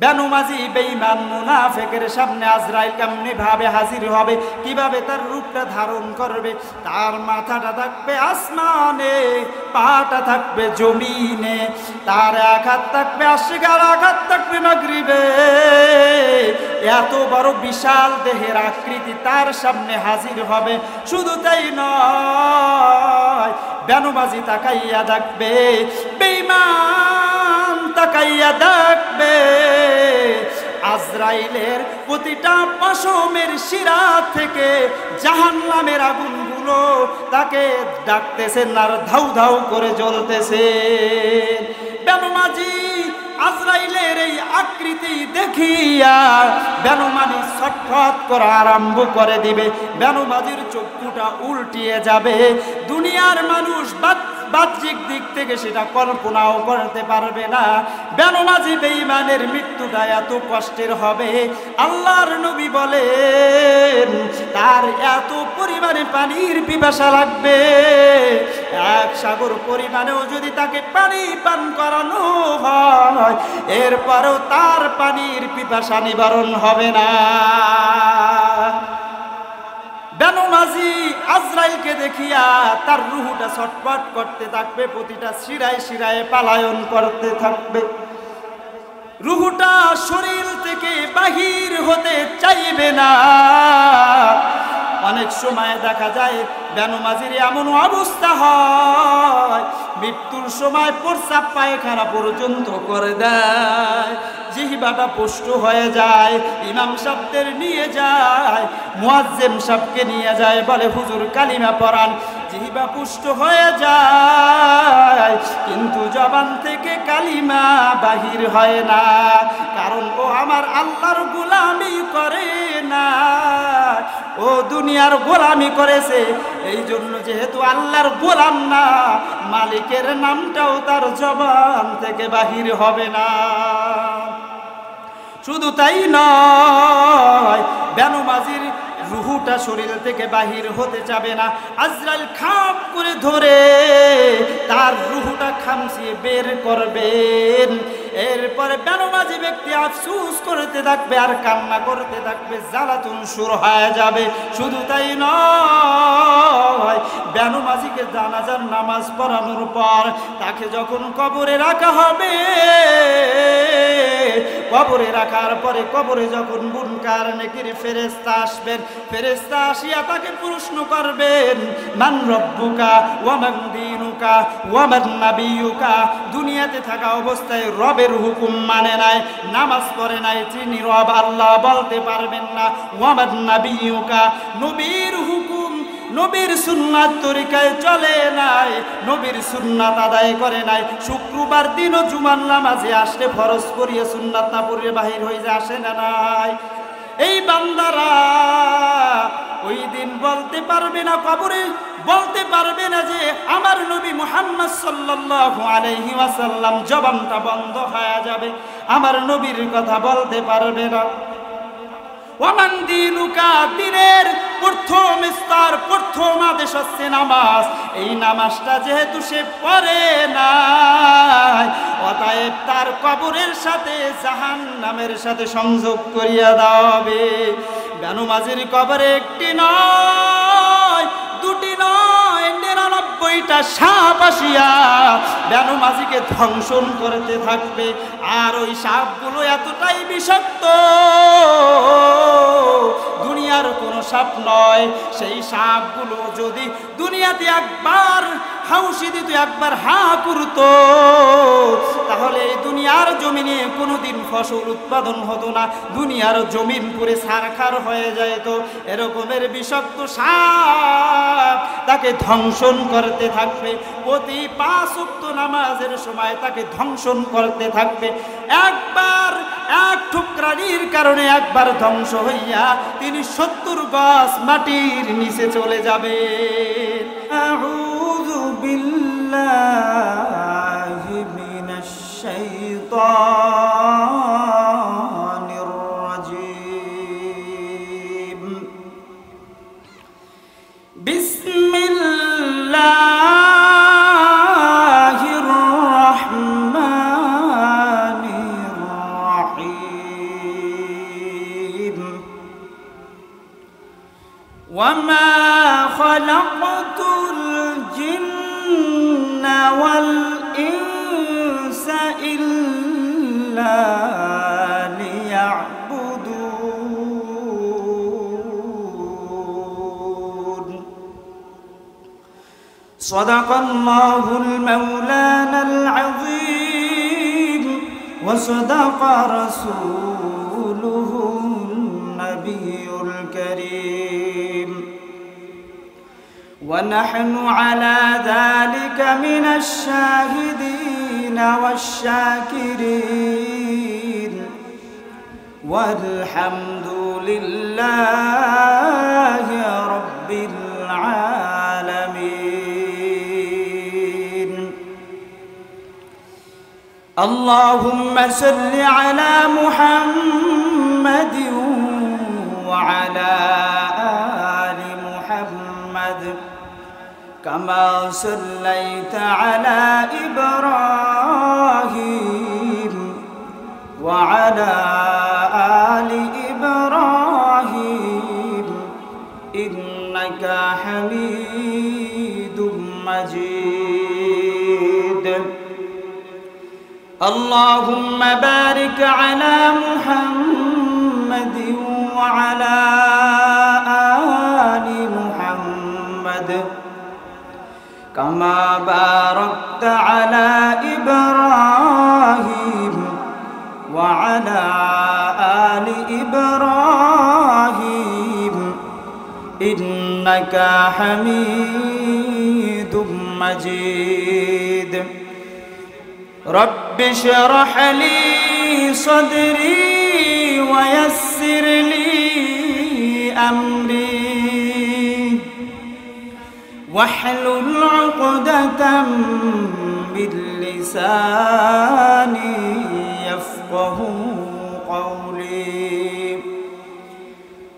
বেনু মাজি বেঈমান মুনাফিকের সামনে আজরাইল কেমনি ভাবে হাজির হবে, কিভাবে তার রূপটা ধারণ করবে। তার মাথাটা থাকবে আসমানে, পাটা থাকবে জমিনে, তার এক হাত থাকবে আশিক আর এক হাত থাকবে মাগরিবে। এত বড় বিশাল দেহের আকৃতি তার সামনে হাজির হবে। শুধু তাই নয়, বেনু মাজি তাকাইয়া দেখবে, বেঈমান তাকাইয়া দেখবে, আজরাইলের প্রতিটা পশমের শিরা থেকে জাহান্নামের আগুনগুলো তাকে ডাকতেছেন আর ধাউ ধাউ করে জ্বলতেছে। বেনু মাজি আজরাইলের এই আকৃতি দেখিয়া বেনু মাজি ছটফট করা আরম্ভ করে দিবে। বেনু মাজির চক্ষুটা উল্টিয়ে যাবে। দুনিয়ার মানুষ বাহ্যিক দিক থেকে সেটা কল্পনাও করতে পারবে না। বেনু মাজি বেঈমানের মৃত্যুটা এত কষ্টের হবে, আল্লাহর নবী বলেন তার এত পরিমাণে পানির পিপাসা লাগবে, এক সাগর পরিমাণেও যদি তাকে পানি পান করানো হয়, এরপরেও তার পানির পিপাসা নিবারণ হবে না। বেনু মাজি আজরাইলকে দেখিয়া তার রুহুটা ছটফট করতে থাকবে, প্রতিটা শিরায় শিরায় পালায়ন করতে থাকবে। রুহুটা শরীর থেকে বাহির হতে চাইবে না। অনেক সময় দেখা যায় বেনু মাজির এমন অবস্থা হয়, মৃত্যুর সময় প্রস্রাব পায়খানা পর্যন্ত করে দেয়, জিহ্বাটা পুষ্ট হয়ে যায়। ইমাম সাহেবদের নিয়ে যায়, মুয়াজ্জিম সাহেবকে নিয়ে যায়, বলে হুজুর কালিমা পড়ান। জিহ্বা পুষ্ট হয়ে যায়, কিন্তু জবান থেকে কালিমা বাহির হয় না, কারণ ও আমার আল্লাহর গোলামি করে না, ও দুনিয়ার গোলামি করেছে। এই জন্য যেহেতু আল্লাহর গোলাম না, মালিকের নামটাও তার জবান থেকে বাহির হবে না। শুধু তাই নয়, বেনু মাজির রুহুটা শরীর থেকে বাহির হতে যাবে না। আজরাইল খাপ করে ধরে তার রুহুটা খামচিয়ে বের করবেন। এরপরে বেনু মাজি ব্যক্তি আফসোস করতে থাকবে আর কান্না করতে থাকবে, জ্বালাতন শুরু হয়ে যাবে। শুধু তাই নয়, বেনু মাজিকে জানাজার নামাজ পড়ানোর পর তাকে যখন কবরে রাখা হবে, কবরে রাখার পরে কবরে যখন মুনকার নেকির ফেরেশতা আসবেন, ফেরেশতা আসিয়া তাকে প্রশ্ন করবেন, মান রব্বুকা ওয়া মান দীনুকা ওয়া মান নাবিয়ুকা। দুনিয়াতে থাকা অবস্থায় রবের হুকুম মানে নাই, নামাজ পড়ে নাই, তিনি রব আল্লাহ বলতে পারবেন না। ওয়া মান নাবিয়ুকা, নবীর হুকুম নবীর সুন্নাত তরিকায় চলে নাই, নবীর সুন্নাত আদায় করে নাই। শুক্রবার দিনও জুমার নামাজে আসলে ফরজ করিয়ে সুন্নাত না পড়ে বাহির হয়ে যায়, আসে না নাই? এই বান্দারা ওই দিন বলতে পারবে না, কবরে বলতে পারবে না যে আমার নবী মুহাম্মদ সাল্লাল্লাহু আলাইহি ওয়াসাল্লাম, জবানটা বন্ধ হয়ে যাবে, আমার নবীর কথা বলতে পারবে না। ওয়ামান দিনুকা, দিনের প্রথম স্তর, প্রথম আদেশ হচ্ছে নামাজ। এই নামাজটা যেহেতু সে পড়ে নাই, অতএব তার কবরের সাথে জাহান্নামের সাথে সংযোগ করিয়া দেওয়া হবে। বেনু মাজির কবরে একটি নয়, দুটি নয়, 99টা সাপ আসিয়া বেনু মাজিকে ধ্বংসন করতে থাকবে। আর ওই সাপগুলো এতটাই বিষাক্ত, দুনিয়ার কোনো সাপ নয়। সেই সাপগুলো যদি দুনিয়াতে একবার হাউসি দিত, একবার হা করতো, তাহলে এই দুনিয়ার জমিনে কোনোদিন ফসল উৎপাদন হতো না, দুনিয়ার জমিন পুরে সারখার হয়ে যেত। এরকমের বিষাক্ত সাপ তাকে ধ্বংসন করতে থাকবে। প্রতি 5 ওয়াক্ত নামাজের সময় তাকে ধ্বংসন করতে থাকবে। একবার এক ঠুকরানির কারণে একবার ধ্বংস হইয়া তিনি 70 গজ মাটির নিচে চলে যাবে। আউযু বিল্লাহি মিনাশ শাইতানির রাজীম। বিসমিল্লাহির রহমানির রহিম। وما خلقت الجن والإنس إلا ليعبدون. صدق الله المولانا العظيم وصدق رسوله النبي الكريم، ونحن على ذلك من الشاهدين والشاكرين، والحمد لله رب العالمين. اللهم صل على محمد وعلى آل محمد كما صليت على إبراهيم وعلى آل إبراهيم إنك حميد مجيد. اللهم بارك على محمد وعلى آل محمد كما باركت على إبراهيم وعلى آل إبراهيم إنك حميد مجيد. رب اشرح لي صدري ويسر لي أمري واحلل عقدة من لساني يفقه قولي.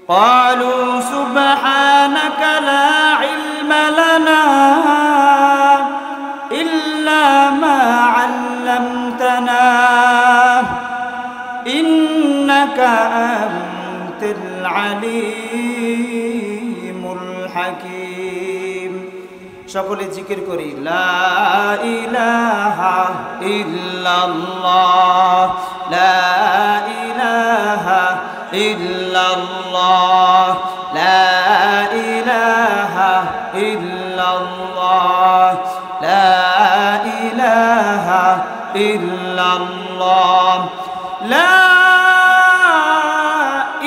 قالوا سبحانك لا علم لنا إلا ما علمتنا إنك أنت العليم الحكيم. সকলে জিকির করি লা ইলাহা ইল্লাল্লাহ লা ইলাহা ইল্লাল্লাহ লা ইলাহা ইল্লাল্লাহ লা ইলাহা ইল্লাল্লাহ লা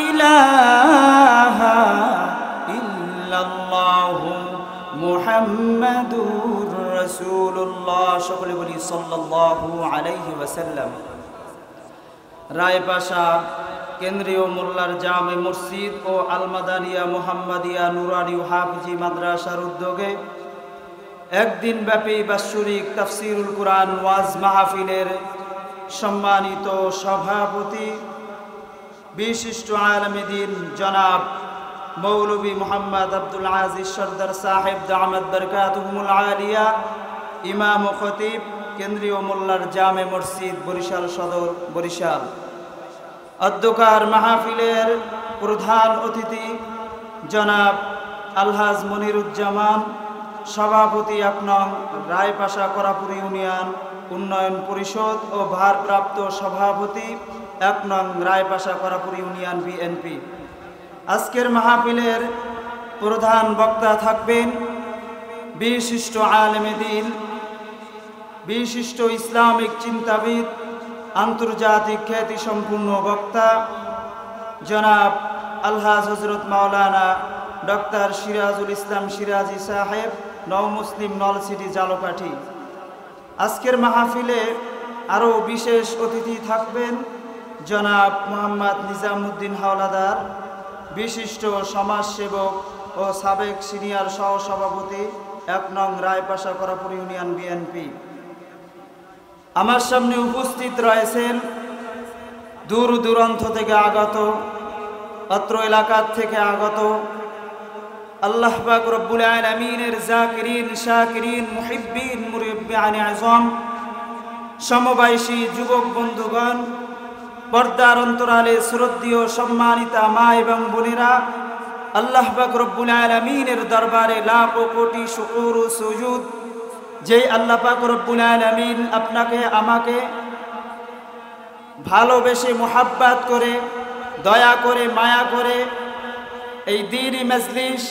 ইলাহা ইল্লাল্লাহ মুহাম্মাদুর রাসূলুল্লাহ। সকলে বলি সাল্লাল্লাহু আলাইহি ওয়াসাল্লাম। রায়পাশা কেন্দ্রীয় মোল্লার জামে মসজিদ ও আলমাদানিয়া মোহাম্মদিয়া নুরানি হাফিজি মাদ্রাসার উদ্যোগে একদিন ব্যাপী বাৎসরিক তাফসিরুল কুরআন ওয়াজ মাহফিলের সম্মানিত সভাপতি বিশিষ্ট আলেমে দ্বীন জনাব মৌলভী মোহাম্মদ আব্দুল আজিজ সরদার সাহেব দামাত বরকাতুহুমুল আলিয়া, ইমাম ও খতিব কেন্দ্রীয় মোল্লার জামে মসজিদ বরিশাল সদর বরিশাল। অধ্যকার মাহফিলের প্রধান অতিথি জনাব আলহাজ মনিরুজ্জামান, সভাপতি ১ নং রায়পাশা করাপুর ইউনিয়ন উন্নয়ন পরিষদ ও ভারপ্রাপ্ত সভাপতি ১ নং রায়পাশা করাপুর ইউনিয়ন বিএনপি। আজকের মাহফিলের প্রধান বক্তা থাকবেন বিশিষ্ট আলেমে দ্বীন, বিশিষ্ট ইসলামিক চিন্তাবিদ, আন্তর্জাতিক খ্যাতিসম্পন্ন বক্তা জনাব আলহাজ হজরত মাওলানা ডক্টর সিরাজুল ইসলাম সিরাজি সাহেব, নও মুসলিম নলসিটি জালকাঠি। আজকের মাহফিলে আরও বিশেষ অতিথি থাকবেন জনাব মোহাম্মদ নিজামুদ্দিন হাওলাদার, বিশিষ্ট সমাজসেবক ও সাবেক সিনিয়র সহসভাপতি ১ নং রায়পাশা করাপুর ইউনিয়ন বিএনপি। আমার সামনে উপস্থিত রয়েছেন দূর দূরান্ত থেকে আগত, অত্র এলাকার থেকে আগত আল্লাহ পাক রব্বুল আলামিনের জাকিরিন শাকিরিন মুহিব্বিন মুরিব্বিয়ানে আযম, সমবয়সী যুবক বন্ধুগণ, পর্দার অন্তরালে শ্রদ্ধেয় সম্মানিতা মা এবং বোনেরা, আল্লাহ পাক রব্বুল আলামিনের দরবারে লাখো কোটি শুকর ও সুজুদ, যেই আল্লাহ পাক রব্বুল আলামিন আপনাকে আমাকে ভালোবেসে মোহাব্বত করে, দয়া করে, মায়া করে এই দ্বীনি মজলিস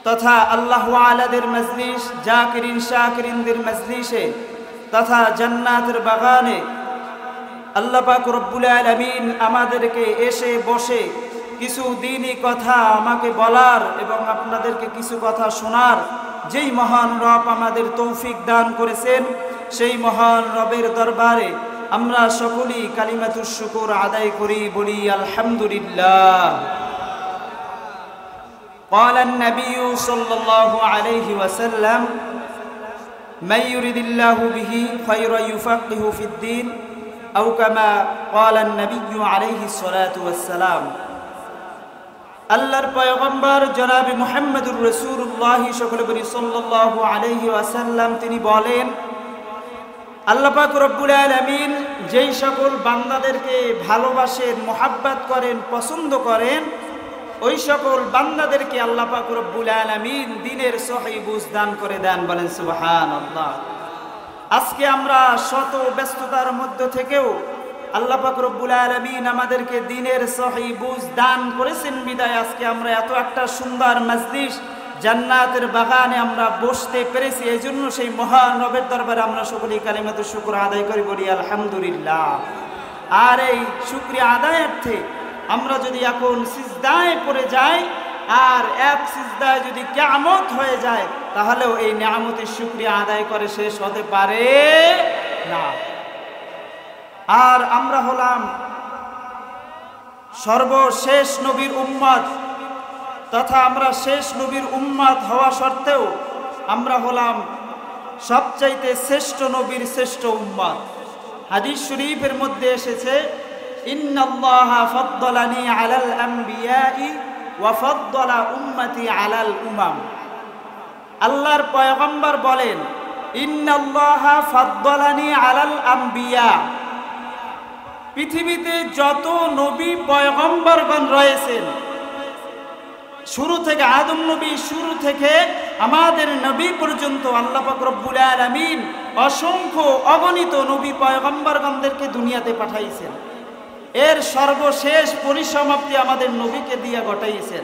তথা আল্লাহ ওয়ালাদের মজলিস, জাকিরিন শাকিরিনদের মজলিসে তথা জান্নাতের বাগানে আল্লাহ পাক রব্বুল আলামিন আমাদেরকে এসে বসে কিছু দ্বীনি কথা আমাকে বলার এবং আপনাদেরকে কিছু কথা শোনার যেই মহান রব আমাদের তৌফিক দান করেছেন, সেই মহান রবের দরবারে আমরা সকলেই কালিমাতুশ শুকর আদায় করি, বলি আলহামদুলিল্লাহ। قال النبي صلى الله عليه وسلم من يريد الله به خيرا يفقهه في الدين أو كما قال النبي عليه الصلاة والسلام। আল্লাহর পয়গম্বর জনাব মুহাম্মদুর রাসূলুল্লাহ সাল্লাল্লাহু আলাইহি ওয়াসাল্লাম তিনি বলেন, আল্লাহ পাক রব্বুল আলামিন যেই সকল বান্দাদেরকে ভালোবাসেন, মোহাব্বত করেন, পছন্দ করেন, ওই সকল বান্দাদেরকে আল্লাহ পাক রব্বুল আলামিন দ্বীনের সহিহ বুঝ দান করে দেন, বলেন সুবহানাল্লাহ। আজকে আমরা শত ব্যস্ততার মধ্য থেকেও আল্লাহ পাক রব্বুল আলামিন আমাদেরকে দ্বীনের সহিহ বুঝ দান করেছেন বিদায় আজকে আমরা এত একটা সুন্দর মজলিস জান্নাতের বাগানে আমরা বসতে পেরেছি। এই জন্য সেই মহান রবের দরবারে আমরা সকলেই কালিমাতুশ শুকর আদায় করি, বলি আলহামদুলিল্লাহ। আর এই শুকরিয়া আদায়ার্থে আমরা যদি এখন সিজদায় পড়ে যাই আর এক সিজদায় যদি কিয়ামত হয়ে যায়, তাহলেও এই নিয়ামতের শুকরিয়া আদায় করে শেষ হতে পারে না। আর আমরা হলাম সর্বশেষ নবীর উম্মত তথা আমরা শেষ নবীর উম্মত হওয়া সত্ত্বেও আমরা হলাম সবচাইতে শ্রেষ্ঠ নবীর শ্রেষ্ঠ উম্মত। হাদিস শরীফের মধ্যে এসেছে, ইন্নাল্লাহা ফাদ্দালানি আলাল আমবিয়াই ওয়া ফাদ্দালা উম্মতি আলাল উমাম। আল্লাহর পয়গম্বর বলেন, ইন্নাল্লাহা ফাদ্দালানি আলাল আমবিয়া, পৃথিবীতে যত নবী পয়গম্বরগণ রয়েছেন, শুরু থেকে আদম নবী শুরু থেকে আমাদের নবী পর্যন্ত আল্লাহ পাক রব্বুল আলামিন অসংখ্য অগণিত নবী পয়গম্বরগণদেরকে দুনিয়াতে পাঠাইছেন। এর সর্বশেষ পরিসমাপ্তি আমাদের নবীকে দিয়ে ঘটাইছেন।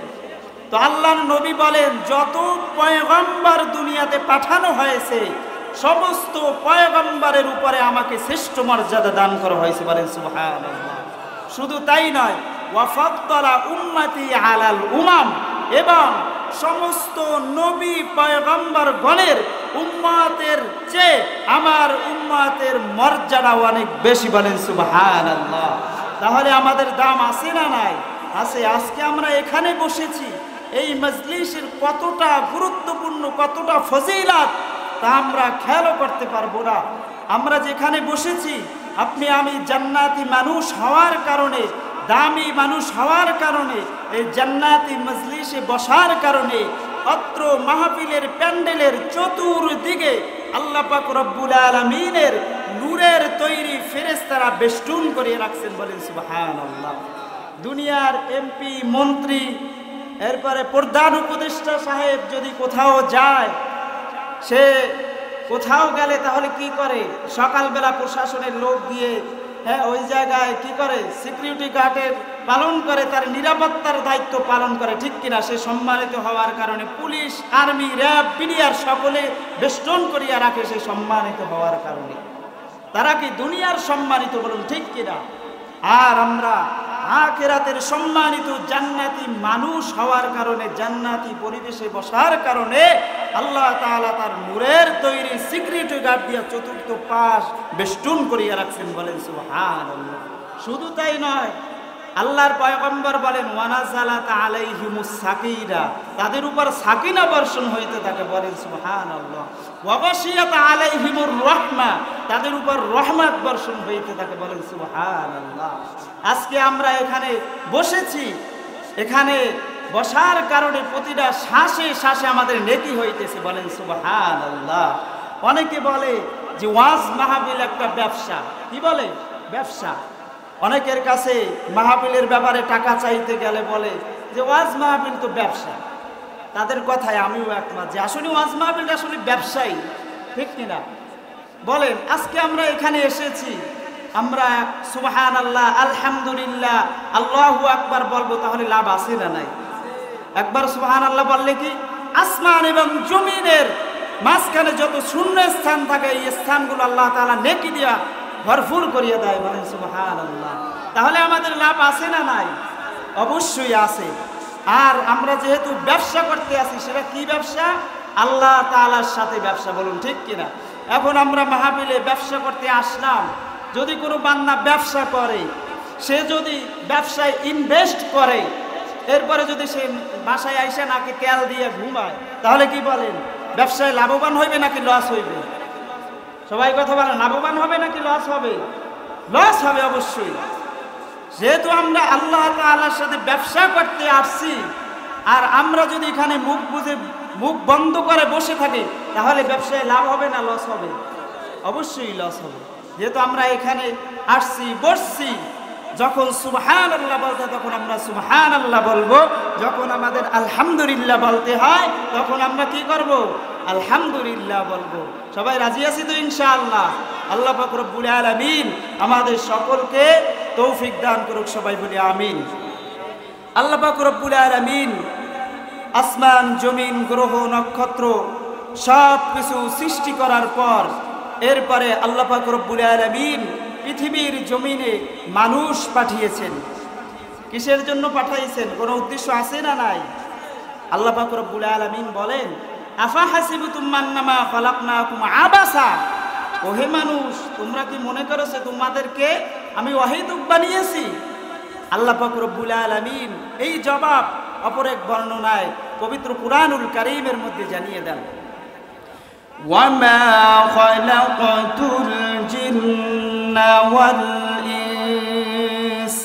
তো আল্লাহর নবী বলেন, যত পয়গম্বর দুনিয়াতে পাঠানো হয়েছে সমস্ত পয়গম্বরের উপরে আমাকে শ্রেষ্ঠ মর্যাদা দান করা হয়েছে, বলেন সুবহানাল্লাহ। শুধু তাই নয়, ওয়া ফাদ্দালা উম্মতি আলাল উমাম, এবং সমস্ত নবী পয়গম্বর গণের উম্মতের চেয়ে আমার উম্মতের মর্যাদা অনেক বেশি, বলেন সুবহানাল্লাহ। তাহলে আমাদের দাম আছে না নাই? আছে। আজকে আমরা এখানে বসেছি, এই মজলিসের কতটা গুরুত্বপূর্ণ, কতটা ফজিলত তা আমরা খেয়ালও করতে পারবো না। আমরা যেখানে বসেছি, আপনি আমি জান্নাতি মানুষ হওয়ার কারণে, দামি মানুষ হওয়ার কারণে, এই জান্নাতি মজলিসে বসার কারণে অত্র মাহফিলের প্যান্ডেলের চতুর্দিকে আল্লাহ পাক রব্বুল আলামিনের নূরের তৈরি ফেরেশতারা বেষ্টন করে রাখছেন, বলেন সুবহানাল্লাহ। দুনিয়ার এমপি, মন্ত্রী, এরপরে প্রধান উপদেষ্টা সাহেব যদি কোথাও যায়, সে কোথাও গেলে তাহলে কি করে? সকালবেলা প্রশাসনের লোক গিয়ে ওই জায়গায় কি করে? সিকিউরিটি গার্ডের পালন করে, তার নিরাপত্তার দায়িত্ব পালন করে, ঠিক কিনা? সে সম্মানিত হওয়ার কারণে পুলিশ, আর্মি, র্যাব, বিডিআর সকলে বেষ্টন করিয়া রাখে সে সম্মানিত হওয়ার কারণে। তারা কি দুনিয়ার সম্মানিত, বলুন ঠিক কিনা? আর আমরা আখিরাতের সম্মানিত জান্নাতি মানুষ হওয়ার কারণে, জান্নাতি পরিবেশে বসার কারণে আল্লাহ তাআলা তার নূরের তৈরি সিকিউরিটি গার্ড দিয়ে চতুর্থ পাশ বেষ্টন করিয়া রাখছেন, বলেন সুবহানাল্লাহ। শুধু তাই নয়, আল্লাহর পয়গম্বর বলেন, ওয়ানাজালাত আলাইহিমুস সাকিনা, তাদের উপর সাকিনা বর্ষণ হইতে থাকে, বলেন সুবহানাল্লাহ। ওয়া গাশিয়াত আলাইহিমুর রাহমা, তাদের উপর রহমত বর্ষণ হইতে থাকে, বলেন সুবহানাল্লাহ। আজকে আমরা এখানে বসেছি, এখানে বসার কারণে প্রতিটা শ্বাসে শ্বাসে আমাদের নেকি হইতেছে, বলেন সুবহানাল্লাহ। অনেকে বলে যে ওয়াজ মাহফিল একটা ব্যবসা। কি বলে? ব্যবসা। অনেকের কাছে মাহফিলের ব্যাপারে টাকা চাইতে গেলে বলে যে ওয়াজ মাহফিল তো ব্যবসা। তাদের কথায় আমিও একমত যে আসলে ওয়াজ মাহফিলটা আসলে ব্যবসায়ী, ঠিক কিনা বলেন? আজকে আমরা এখানে এসেছি, আমরা সুবহানাল্লাহ, আলহামদুলিল্লাহ, আল্লাহু আকবার বলবো, তাহলে লাভ আছে না নাই? একবার সুবহানাল্লাহ বললে কি আসমান এবং জমিনের মাঝখানে যত শূন্য স্থান থাকে এই স্থানগুলো আল্লাহ তাআলা নেকি দিয়া ভরপুর করিয়ে দেয়, বলেন সুবহানাল্লাহ। তাহলে আমাদের লাভ আছে না নাই? অবশ্যই আছে। আর আমরা যেহেতু ব্যবসা করতে আছি, সেটা কি ব্যবসা? আল্লাহ তাআলার সাথে ব্যবসা, বলুন ঠিক কিনা? এখন আমরা মাহফিলে ব্যবসা করতে আসলাম, যদি কোনো বান্দা ব্যবসা করে, সে যদি ব্যবসায় ইনভেস্ট করে, এরপরে যদি সে বাসায় আইসা নাকি তেল দিয়ে ঘুমায়, তাহলে কি বলেন? ব্যবসায় লাভবান হইবে নাকি লস হইবে? সবাই কথা বলেন, লাভবান হবে নাকি লস হবে? লস হবে অবশ্যই। যেহেতু আমরা আল্লাহ তাআলার সাথে ব্যবসা করতে আসছি, আর আমরা যদি এখানে মুখ বুজে মুখ বন্ধ করে বসে থাকি, তাহলে ব্যবসায় লাভ হবে না লস হবে? অবশ্যই লস হবে। যেহেতু আমরা এখানে আসছি, বসছি, যখন সুবহানাল্লাহ বলতে তখন আমরা সুবহানাল্লাহ বলবো, যখন আমাদের আলহামদুলিল্লাহ বলতে হয় তখন আমরা কি করব? আলহামদুলিল্লাহ বলবো। সবাই রাজি আছি তো ইনশাআল্লাহ? আল্লাহ পাক রব্বুল আলামিন আমাদের সকলকে তৌফিক দান করুক, সবাই বলি আমিন। আল্লাহ পাক রব্বুল আলামিন আসমান, জমিন, গ্রহ, নক্ষত্র সব কিছু সৃষ্টি করার পর এরপরে আল্লাহ পাক রব্বুল আলামিন পৃথিবীর জমিনে মানুষ পাঠিয়েছেন। কিসের জন্য পাঠাইছেন? কোনো উদ্দেশ্য আছে না নাই? আল্লাহ পাক রব্বুল আলামিন বলেন, আফা হাসিবতুম আন্নামা খালাকনাকুম আবাসা, ওহে মানুষ, তোমরা কি মনে করেছো তোমাদেরকে আমি অহেতুক বানিয়েছি? আল্লাহ পাক রব্বুল আলামিন এই জবাব অপর এক বর্ণনায় পবিত্র কুরআনুল কারীমের মধ্যে জানিয়ে দেন, ওয়ামা খালাকাতুল জিন্না ওয়াল ইনস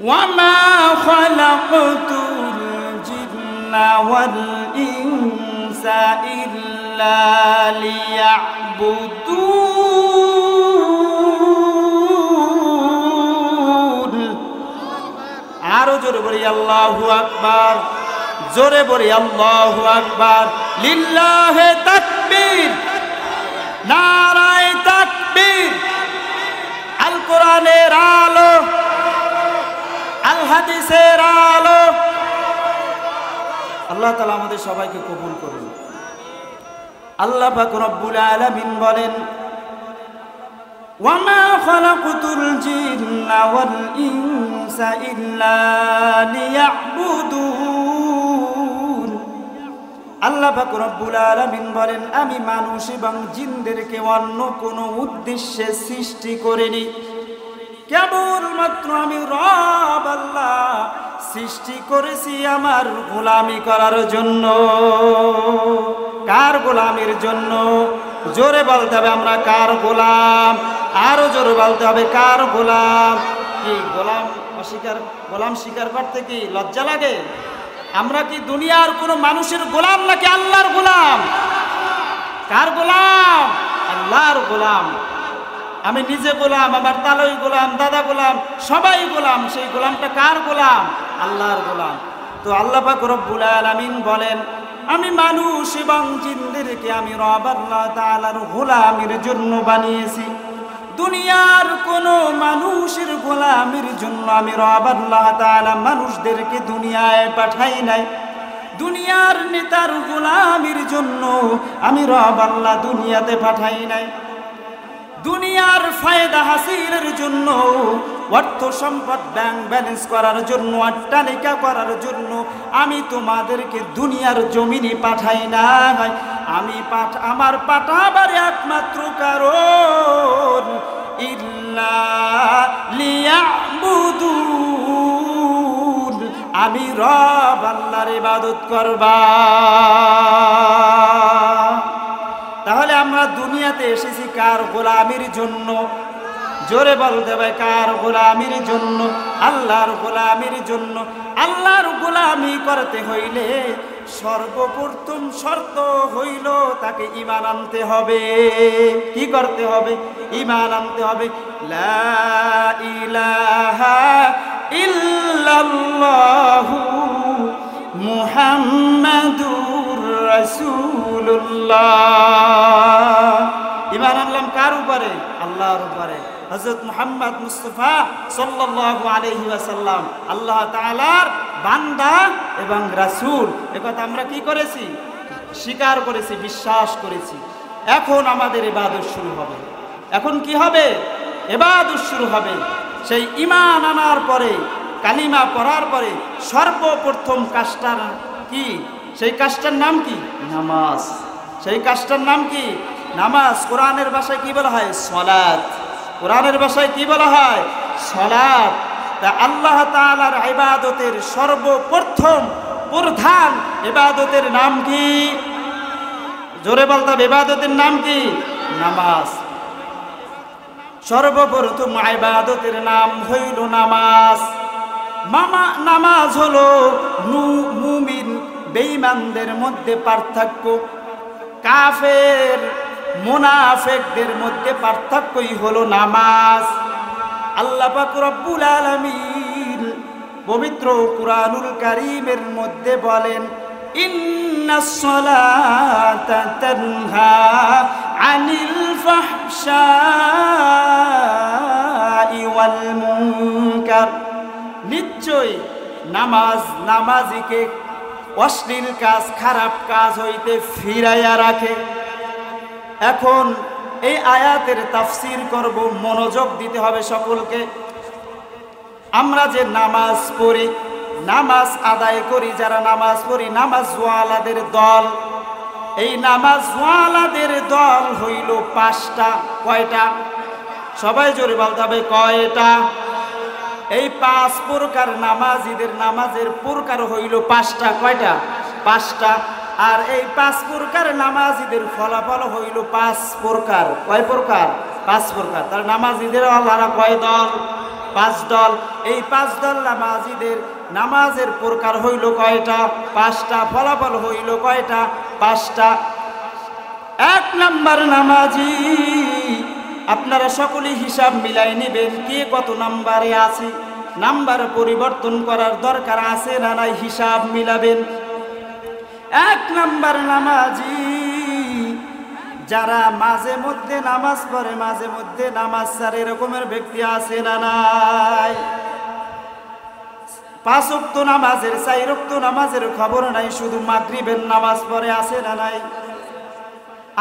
ওয়ামা খালাকাতুল জিন্না ওয়াল ইনসা ইল্লা লিয়াবুদুন। আরো জোরে বলি আল্লাহু আকবার, জোরে বলি আল্লাহু আকবার। লিল্লাহে তাকবীর, নারায়ে তাকবীর। আল কোরআনের আলো, আল হাদিসের আলো। আল্লাহ তাআলা আমাদের সবাইকে কবুল করুন। আল্লাহ পাক রব্বুল আলামিন বলেন, ওয়ামা খালাকতুল জিন্না ওয়াল ইনসা ইল্লা লিয়াবুদুন। আল্লাহ পাক রব্বুল আলামিন বলেন, আমি মানুষ এবং জিনদেরকে অন্য কোনো উদ্দেশ্যে সৃষ্টি করিনি, কেবলমাত্র আমি রব আল্লাহ সৃষ্টি করেছি আমার গোলামি করার জন্য। কার গোলামির জন্য? জোরে বলতে হবে আমরা কার গোলাম, আরো জোরে বলতে হবে কার গোলাম। কি গোলাম অস্বীকার, গোলাম স্বীকার করতে কি লজ্জা লাগে? আমরা কি দুনিয়ার কোনো মানুষের গোলাম নাকি আল্লাহর গোলাম? কার গোলাম? আল্লাহর গোলাম। আমি নিজে গোলাম, আমার তালই গোলাম, দাদা গোলাম, সবাই গোলাম। সেই গোলামটা কার গোলাম? আল্লাহর গোলাম। তো আল্লাহ পাক রব্বুল আলামিন বলেন, আমি মানুষ এবং জিনদেরকে আমি রব আল্লাহ তাআলার গোলামের জন্য বানিয়েছি। দুনিয়ার কোনো মানুষের গোলামের জন্য আমি রব আল্লাহ তাআলা মানুষদেরকে দুনিয়ায় পাঠাই নাই। দুনিয়ার নেতার গোলামের জন্য আমি রব আল্লাহ দুনিয়াতে পাঠাই নাই। দুনিয়ার ফায়দা হাসিলের জন্য, অর্থ সম্পদ ব্যাংক ব্যালেন্স করার জন্য, অট্টালিকা করার জন্য আমি তোমাদেরকে দুনিয়ার জমিনে পাঠাই নাই। আমি আমার পাঠাবার একমাত্র কারণ ইল্লা লিয়াবুদুন, আমি রব আল্লাহর ইবাদত করবা। তাহলে আমরা দুনিয়াতে এসেছি কার গোলামির জন্য? জোরে বলতে হবে কার গোলামির জন্য? আল্লাহর গোলামির জন্য। আল্লাহর গোলামি করতে হইলে সর্বপ্রথম শর্ত হইল তাকে ঈমান আনতে হবে। কি করতে হবে? ঈমান আনতে হবে। লা ইলাহা ইল্লাল্লাহ ইল্লাল্লাহু মুহাম্মাদুর রাসূলুল্লাহ। ঈমান আনলাম কার উপরে? আল্লাহর উপরে। হযরত মুহাম্মদ মুস্তাফা সাল্লাল্লাহু আলাইহি ওয়াসাল্লাম আল্লাহ তাআলার বান্দা এবং রাসূল, একথা আমরা কি করেছি? স্বীকার করেছি, বিশ্বাস করেছি। এখন আমাদের ইবাদত শুরু হবে। এখন কি হবে? ইবাদত শুরু হবে। সেই ঈমান আনার পরে, কালিমা পড়ার পরে সর্বপ্রথম কাজটা কি? সেই কাজটার নাম কি? নামাজ। সেই কাজটার নাম কি? নামাজ। কোরআনের ভাষায় কি বলা হয়? সালাত। কোরআনের ভাষায় কি বলা হয়? সালাত। তা আল্লাহ তাআলার ইবাদতের সর্বপ্রথম প্রধান ইবাদতের নাম কি? জোরে বলতে হবে, ইবাদতের নাম কি? নামাজ। সর্বপ্রথম ইবাদতের নাম হইল নামাজ। নামাজ হলো মুমিন বেঈমানদের মধ্যে পার্থক্য, কাফের মুনাফিকদের মধ্যে পার্থক্যই হলো নামাজ। আল্লাহ পাক রব্বুল আলামিন পবিত্র কুরআনুল কারীমের মধ্যে বলেন, ইন্নাস সালাতা তানহা আনিল ফাহশাই ওয়াল মুনকার। নিশ্চয় নামাজ নামাজিকে অশ্লীল কাজ, খারাপ কাজ হইতে ফিরাইয়া রাখে। এখন এই আয়াতের তাফসীর করব, মনোযোগ দিতে হবে সকলকে। আমরা যে নামাজ পড়ি, নামাজ আদায় করি, যারা নামাজ পড়ি, নামাজওয়ালাদের দল। এই নামাজওয়ালাদের দল হইল 5টা। কয়টা? সবাই জোরে বলতে হবে, কয়টা? এই 5 প্রকার নামাজীদের নামাজের প্রকার হইল 5টা। কয়টা? 5টা। আর এই 5 প্রকার নামাজীদের ফলাফল হইল 5 প্রকার। কয় প্রকার? 5 প্রকার। তার নামাজীদের আল্লাহরা কয় দল? 5 দল। এই 5 দল নামাজীদের নামাজের প্রকার হইল কয়টা? 5টা। ফলাফল হইল কয়টা? 5টা। 1 নাম্বার নামাজি, আপনারা সকলেই হিসাব মিলাই নেবেন কে কত নাম্বারে আছে। নাম্বার পরিবর্তন করার দরকার আছে না নাই? হিসাব মিলাবেন। 1 নাম্বার নামাজি যারা মাঝে মধ্যে নামাজ পড়ে, মাঝে মধ্যে নামাজ ছাড়ে, এরকমের ব্যক্তি আছে না নাই? 5 ওয়াক্ত নামাজের, 4 ওয়াক্ত নামাজের খবর নাই, শুধু মাগরিবের নামাজ পড়ে, আছে না নাই?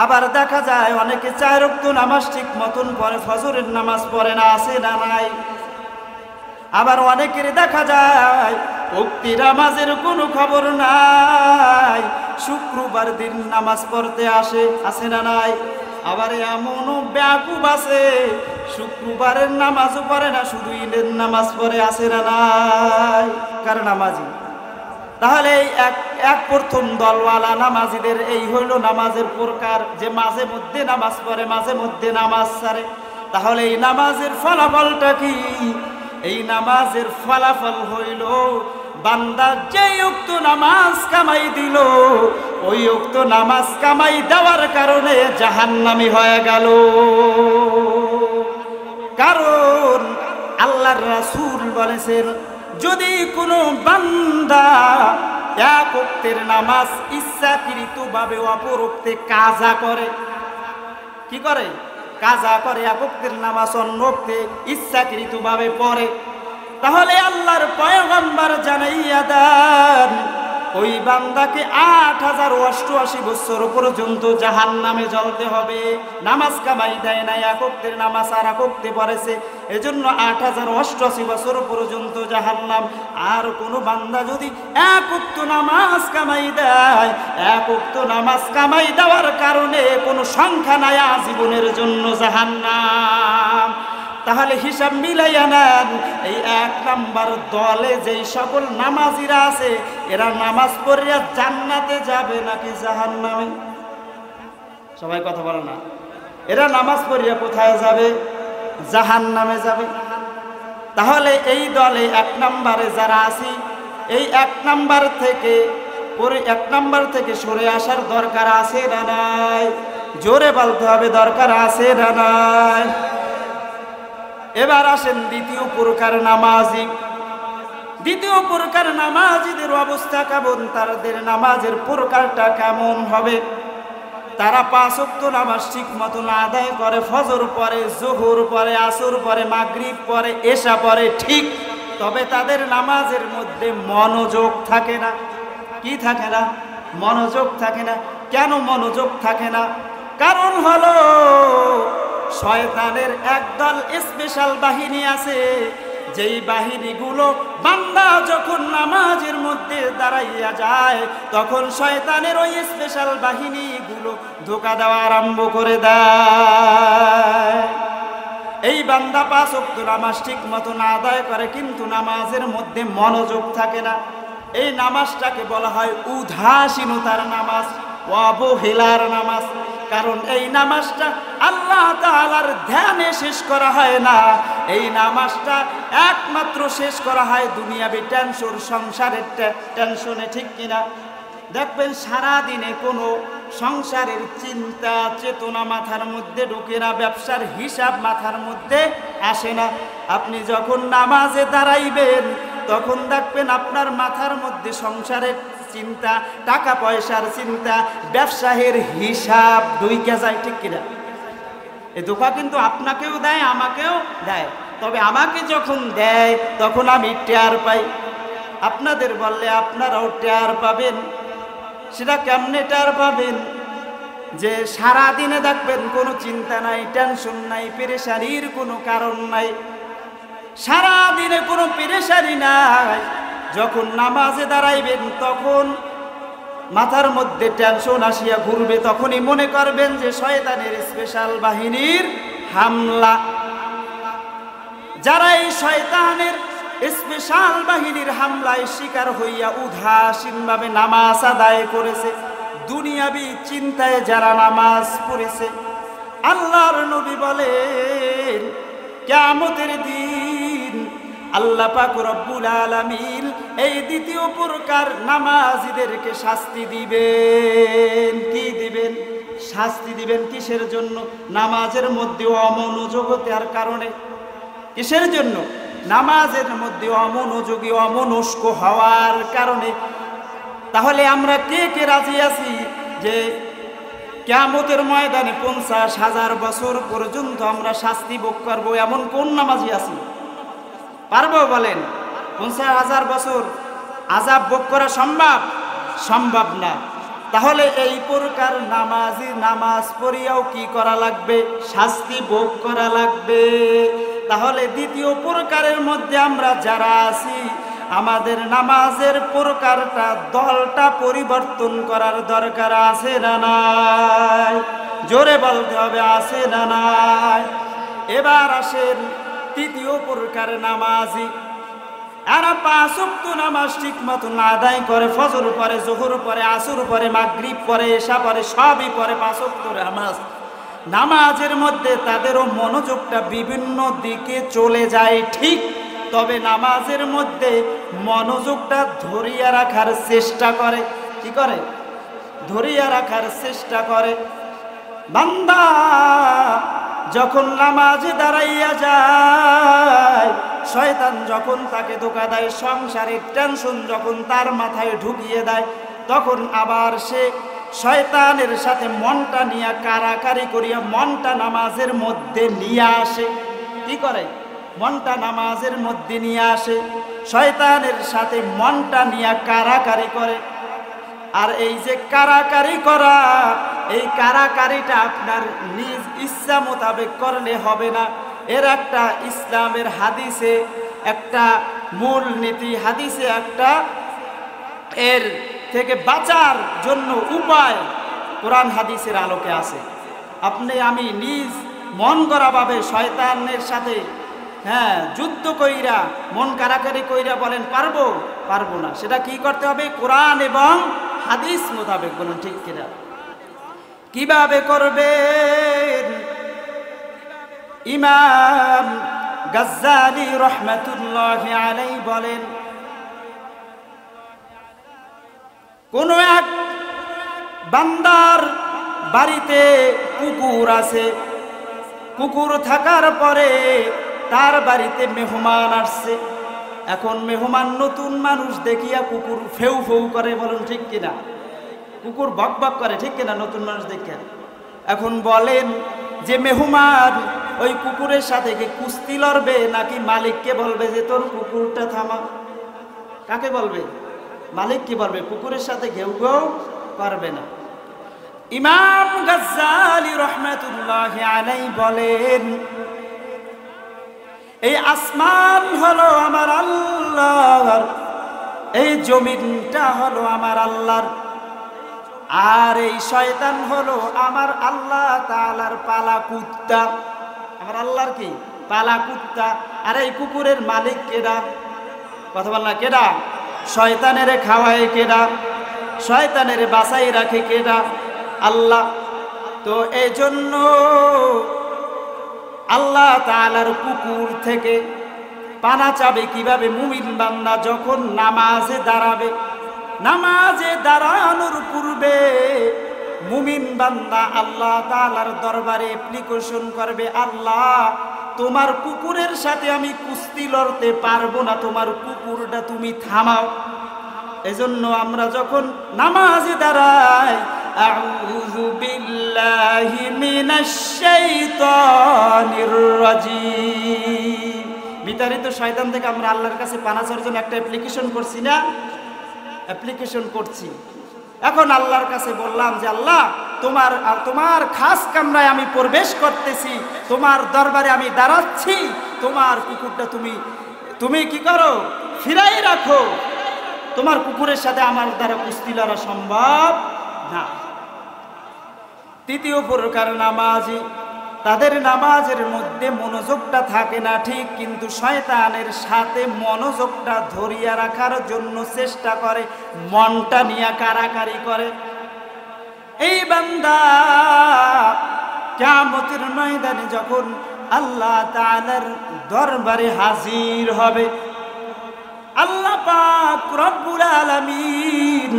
আবার দেখা যায় অনেকে 4 ওয়াক্ত নামাজ ঠিক মতন পড়ে, ফজরের নামাজ পড়ে না, আছে না নাই? আবার অনেকের দেখা যায় উক্তি নামাজের কোনো খবর নাই, শুক্রবার দিন নামাজ পড়তে আসে, আছে না নাই? আবার এমনও বেয়াকুব আছে শুক্রবারের নামাজও পড়ে না, শুধু ঈদের নামাজ পড়ে, আছে না নাই? কার নামাজি? তাহলে এক প্রথম দলওয়ালা নামাজিদের এই হইল নামাজের প্রকার, যে মাঝে মধ্যে নামাজ পড়ে, মাঝে মধ্যে নামাজ ছাড়ে। তাহলে এই নামাজের ফলাফলটা কি? এই নামাজের ফলাফল হইল বান্দা যেই উক্ত নামাজ কামাই দিল, ওই উক্ত নামাজ কামাই দেওয়ার কারণে জাহান্নামী হয়ে গেল। কারণ আল্লাহর রাসূল বলেছেন, যদি কোনো বান্দা 1 ওয়াক্তের নামাজ ইচ্ছাকৃতভাবে অপর ওয়াক্তে কাজা করে, কি করে? কাজা করে, 1 ওয়াক্তের নামাজ অন্য ওয়াক্তে ইচ্ছাকৃতভাবে পড়ে, তাহলে আল্লাহর পয়গম্বর জানাইয়া দেন ওই বান্দাকে 8088 বছর পর্যন্ত জাহান্নামে জ্বলতে হবে। নামাজ কামাই দেয় নাই, 1 ওয়াক্তের নামাজ আর 1 ওয়াক্তে পড়েছে, এজন্য 8088 বছর পর্যন্ত জাহান্নাম। আর কোন বান্দা যদি 1 ওয়াক্ত নামাজ কামাই দেয়, 1 ওয়াক্ত নামাজ কামাই দেওয়ার কারণে কোনো সংখ্যা নাই, আজীবনের জন্য জাহান্নাম। তাহলে হিসাব মিলাইয়া নেন, এই 1 নাম্বার দলে যেই সকল নামাজিরা আছে, এরা নামাজ পড়িয়া জান্নাতে যাবে নাকি জাহান্নামে? সবাই কথা বলে না। এরা নামাজ পড়িয়া কোথায় যাবে? জাহান্নামে যাবে। তাহলে এই দলে 1 নাম্বারে যারা আছি, এই 1 নাম্বার থেকে সরে আসার দরকার আছে না নাই? জোরে বলতে হবে, দরকার আছে না নাই? এবার আসেন দ্বিতীয় প্রকার নামাজি। দ্বিতীয় প্রকার নামাজীদের অবস্থা কেমন, তাদের নামাজের প্রকারটা কেমন হবে? তারা 5 ওয়াক্ত নামাজ ঠিক মতো আদায় করে, ফজর পড়ে, জোহর পড়ে, আসর পড়ে, মাগরিব পড়ে, এশা পড়ে ঠিক, তবে তাদের নামাজের মধ্যে মনোযোগ থাকে না। কি থাকে না? মনোযোগ থাকে না। কেন মনোযোগ থাকে না? কারণ হলো শয়তানের একদল স্পেশাল বাহিনী আছে, যেই বাহিনীগুলো বান্দা যখন নামাজের মধ্যে দাঁড়াইয়া যায় তখন শয়তানের ওই স্পেশাল বাহিনীগুলো ধোঁকা দেওয়া আরম্ভ করে দেয়। এই বান্দা 5 ওয়াক্ত নামাজ ঠিক মতো না আদায় করে, কিন্তু নামাজের মধ্যে মনোযোগ থাকে না। এই নামাজটাকে বলা হয় উদাসীনতার নামাজ, অবহেলার নামাজ। কারণ এই নামাজটা আল্লাহ তাআলার ধ্যানে শেষ করা হয় না, এই নামাজটা একমাত্র শেষ করা হয় দুনিয়াবি টেনশন, সংসারের টেনশনে। ঠিক কিনা? দেখবেন সারা দিনে কোনো সংসারের চিন্তা চেতনা মাথার মধ্যে ঢুকে না, ব্যবসার হিসাব মাথার মধ্যে আসে না। আপনি যখন নামাজে দাঁড়াইবেন তখন দেখবেন আপনার মাথার মধ্যে সংসারের চিন্তা, টাকা পয়সার চিন্তা, ব্যবসায়ের হিসাব ঢুকে যায়। ঠিক কিনা? এই ধোঁকা কিন্তু আপনাকেও দেয়, আমাকেও দেয়। তবে আমাকে যখন দেয় তখন আমি টের পাই, আপনাদের বললে আপনারাও টের পাবেন। সেটা কেমনে টের পাবেন? যে সারা দিনে দেখবেন কোনো চিন্তা নাই, টেনশন নাই, পেরেশানির কোনো কারণ নাই, সারা দিনে কোনো পেরেশানি নাই। যখন নামাজে দাঁড়াইবেন তখন মাথার মধ্যে টেনশন আসিয়া ঘুরবে, তখনই মনে করবেন যে শয়তানের স্পেশাল বাহিনীর হামলা। যারা এই শয়তানের স্পেশাল বাহিনীর হামলায় শিকার হইয়া উদাসীনভাবে নামাজ আদায় করেছে, দুনিয়াবি চিন্তায় যারা নামাজ পড়েছে, আল্লাহর নবী বলেন কিয়ামতের দিন আল্লাহ পাক রব্বুল আলামিন এই দ্বিতীয় প্রকার নামাজীদেরকে শাস্তি দিবেন। কি দিবেন? শাস্তি দিবেন। কিসের জন্য? নামাজের মধ্যে অমনোযোগতার কারণে। কিসের জন্য? নামাজের মধ্যে অমনোযোগী, অমনস্ক হওয়ার কারণে। তাহলে আমরা কে কে রাজি আছি যে কিয়ামতের ময়দানে 50,000 বছর পর্যন্ত আমরা শাস্তি ভোগ করবো? এমন কোন নামাজি আছি? পারবো? বলেন। 50,000 বছর আযাব ভোগ করা সম্ভব? সম্ভব না। তাহলে এই প্রকার নামাজি নামাজ পড়িয়াও কি করা লাগবে? শাস্তি ভোগ করা লাগবে। তাহলে দ্বিতীয় প্রকারের মধ্যে আমরা যারা আছি, আমাদের নামাজের প্রকারটা, দলটা পরিবর্তন করার দরকার আছে না নাই? জোরে বলতে হবে, আছে না নাই? এবার আসেন তৃতীয় প্রকার নামাজি। এরা 5 ওয়াক্ত নামাজ ঠিক মতো আদায় করে, ফজর পরে, জোহর পরে, আসর পরে, মাগরিব পরে, এশা পরে, সবই পরে 5 ওয়াক্ত নামাজ। নামাজের মধ্যে তাদেরও মনোযোগটা বিভিন্ন দিকে চলে যায় ঠিক, তবে নামাজের মধ্যে মনোযোগটা ধরিয়া রাখার চেষ্টা করে। কি করে? ধরিয়া রাখার চেষ্টা করে। বান্দা যখন নামাজে দাঁড়াইয়া যায়, শয়তান যখন তাকে ধোঁকা দেয়, সংসারের টেনশন যখন তার মাথায় ঢুকিয়ে দেয়, তখন আবার সে শয়তানের সাথে মনটা নিয়ে কারাকারি করিয়া মনটা নামাজের মধ্যে নিয়ে আসে। কি করে? মনটা নামাজের মধ্যে নিয়ে আসে, শয়তানের সাথে মনটা নিয়ে কারাকারি করে। আর এই যে কারাকারি করা, এই কারাকারিটা আপনার নিজ ইচ্ছা মোতাবেক করলে হবে না। এর একটা ইসলামের হাদিসে একটা মূল নীতি, হাদিসে একটা এর থেকে বাঁচার জন্য উপায় কোরআন হাদিসের আলোকে আছে। আপনি আমি নিজ মন গড়াভাবে শয়তানের সাথে যুদ্ধ কইরা, মন কারাকারি কইরা বলেন পারবো? পারবো না। সেটা কি করতে হবে? কোরআন এবং হাদিস মোতাবেক। বলেন ঠিক কিনা? কিভাবে করবেন? ইমাম গাজ্জালি রহমাতুল্লাহি আলাইহি বলেন, কোন এক বান্দার বাড়িতে কুকুর আছে। কুকুর থাকার পরে তার বাড়িতে মেহমান আসছে। এখন মেহমান নতুন মানুষ দেখিয়া কুকুর ফেউ ফেউ করে, বলুন ঠিক কিনা? কুকুর বক বক করে, ঠিক কিনা? নতুন মানুষ দেখিয়া। এখন বলেন যে মেহমান ওই কুকুরের সাথে কি কুস্তি লড়বে, নাকি মালিককে বলবে যে তোর কুকুরটা থামা? কাকে বলবে? মালিক কি বলবে? কুকুরের সাথে ঘেউ ঘেউ করবে না। ইমাম গাজ্জালি রহমাতুল্লাহি আলাইহি বলেন, এই আসমান হলো আমার আল্লাহর, এই জমিনটা হলো আমার আল্লাহর, আর এই শয়তান হলো আমার আল্লাহ তাআলার পালা কুত্তা। আমার আল্লাহর কি? পালা কুত্তা। আর এই কুকুরের মালিক কেডা? কথা বল না, কেডা? শয়তানেরে খাওয়ায় কেডা? শয়তানেরে বাঁচাই রাখে কেডা? আল্লাহ। তো এই জন্য আল্লাহ তাআলার কুকুর থেকে পানা চাবে কিভাবে? মুমিন বান্দা যখন নামাজে দাঁড়াবে, নামাজে দাঁড়ানোর পূর্বে মুমিন বান্দা আল্লাহ তাআলার দরবারে অ্যাপ্লিকেশন করবে, আল্লাহ তোমার কুকুরের সাথে আমি কুস্তি লড়তে পারবো না, তোমার কুকুরটা তুমি থামাও। এজন্য আমরা যখন নামাজে দাঁড়াই, আউযু বিল্লাহি মিনাশ শাইতানির রাজিম, বিতাড়িত শয়তান থেকে আমরা আল্লাহর কাছে পানা চাওয়ার জন্য একটা অ্যাপ্লিকেশন করছি না? অ্যাপ্লিকেশন করছি। এখন আল্লাহর কাছে বললাম যে আল্লাহ তোমার খাস কামরায় আমি প্রবেশ করতেছি, তোমার দরবারে আমি দাঁড়াচ্ছি, তোমার কুকুরটা তুমি কি করো? ফিরাই রাখো। তোমার কুকুরের সাথে আমার দ্বারা কুস্তি লড়া সম্ভব না। তৃতীয় প্রকার নামাজি, তাদের নামাজের মধ্যে মনোযোগটা থাকে না ঠিক, কিন্তু শয়তানের সাথে মনোযোগটা ধরিয়া রাখার জন্য চেষ্টা করে, মনটা নিয়ে কারাকারি করে। এই বান্দা কিয়ামতের ময়দানে যখন আল্লাহ তাআলার দরবারে হাজির হবে, আল্লাহ পাক রব্বুল আলামিন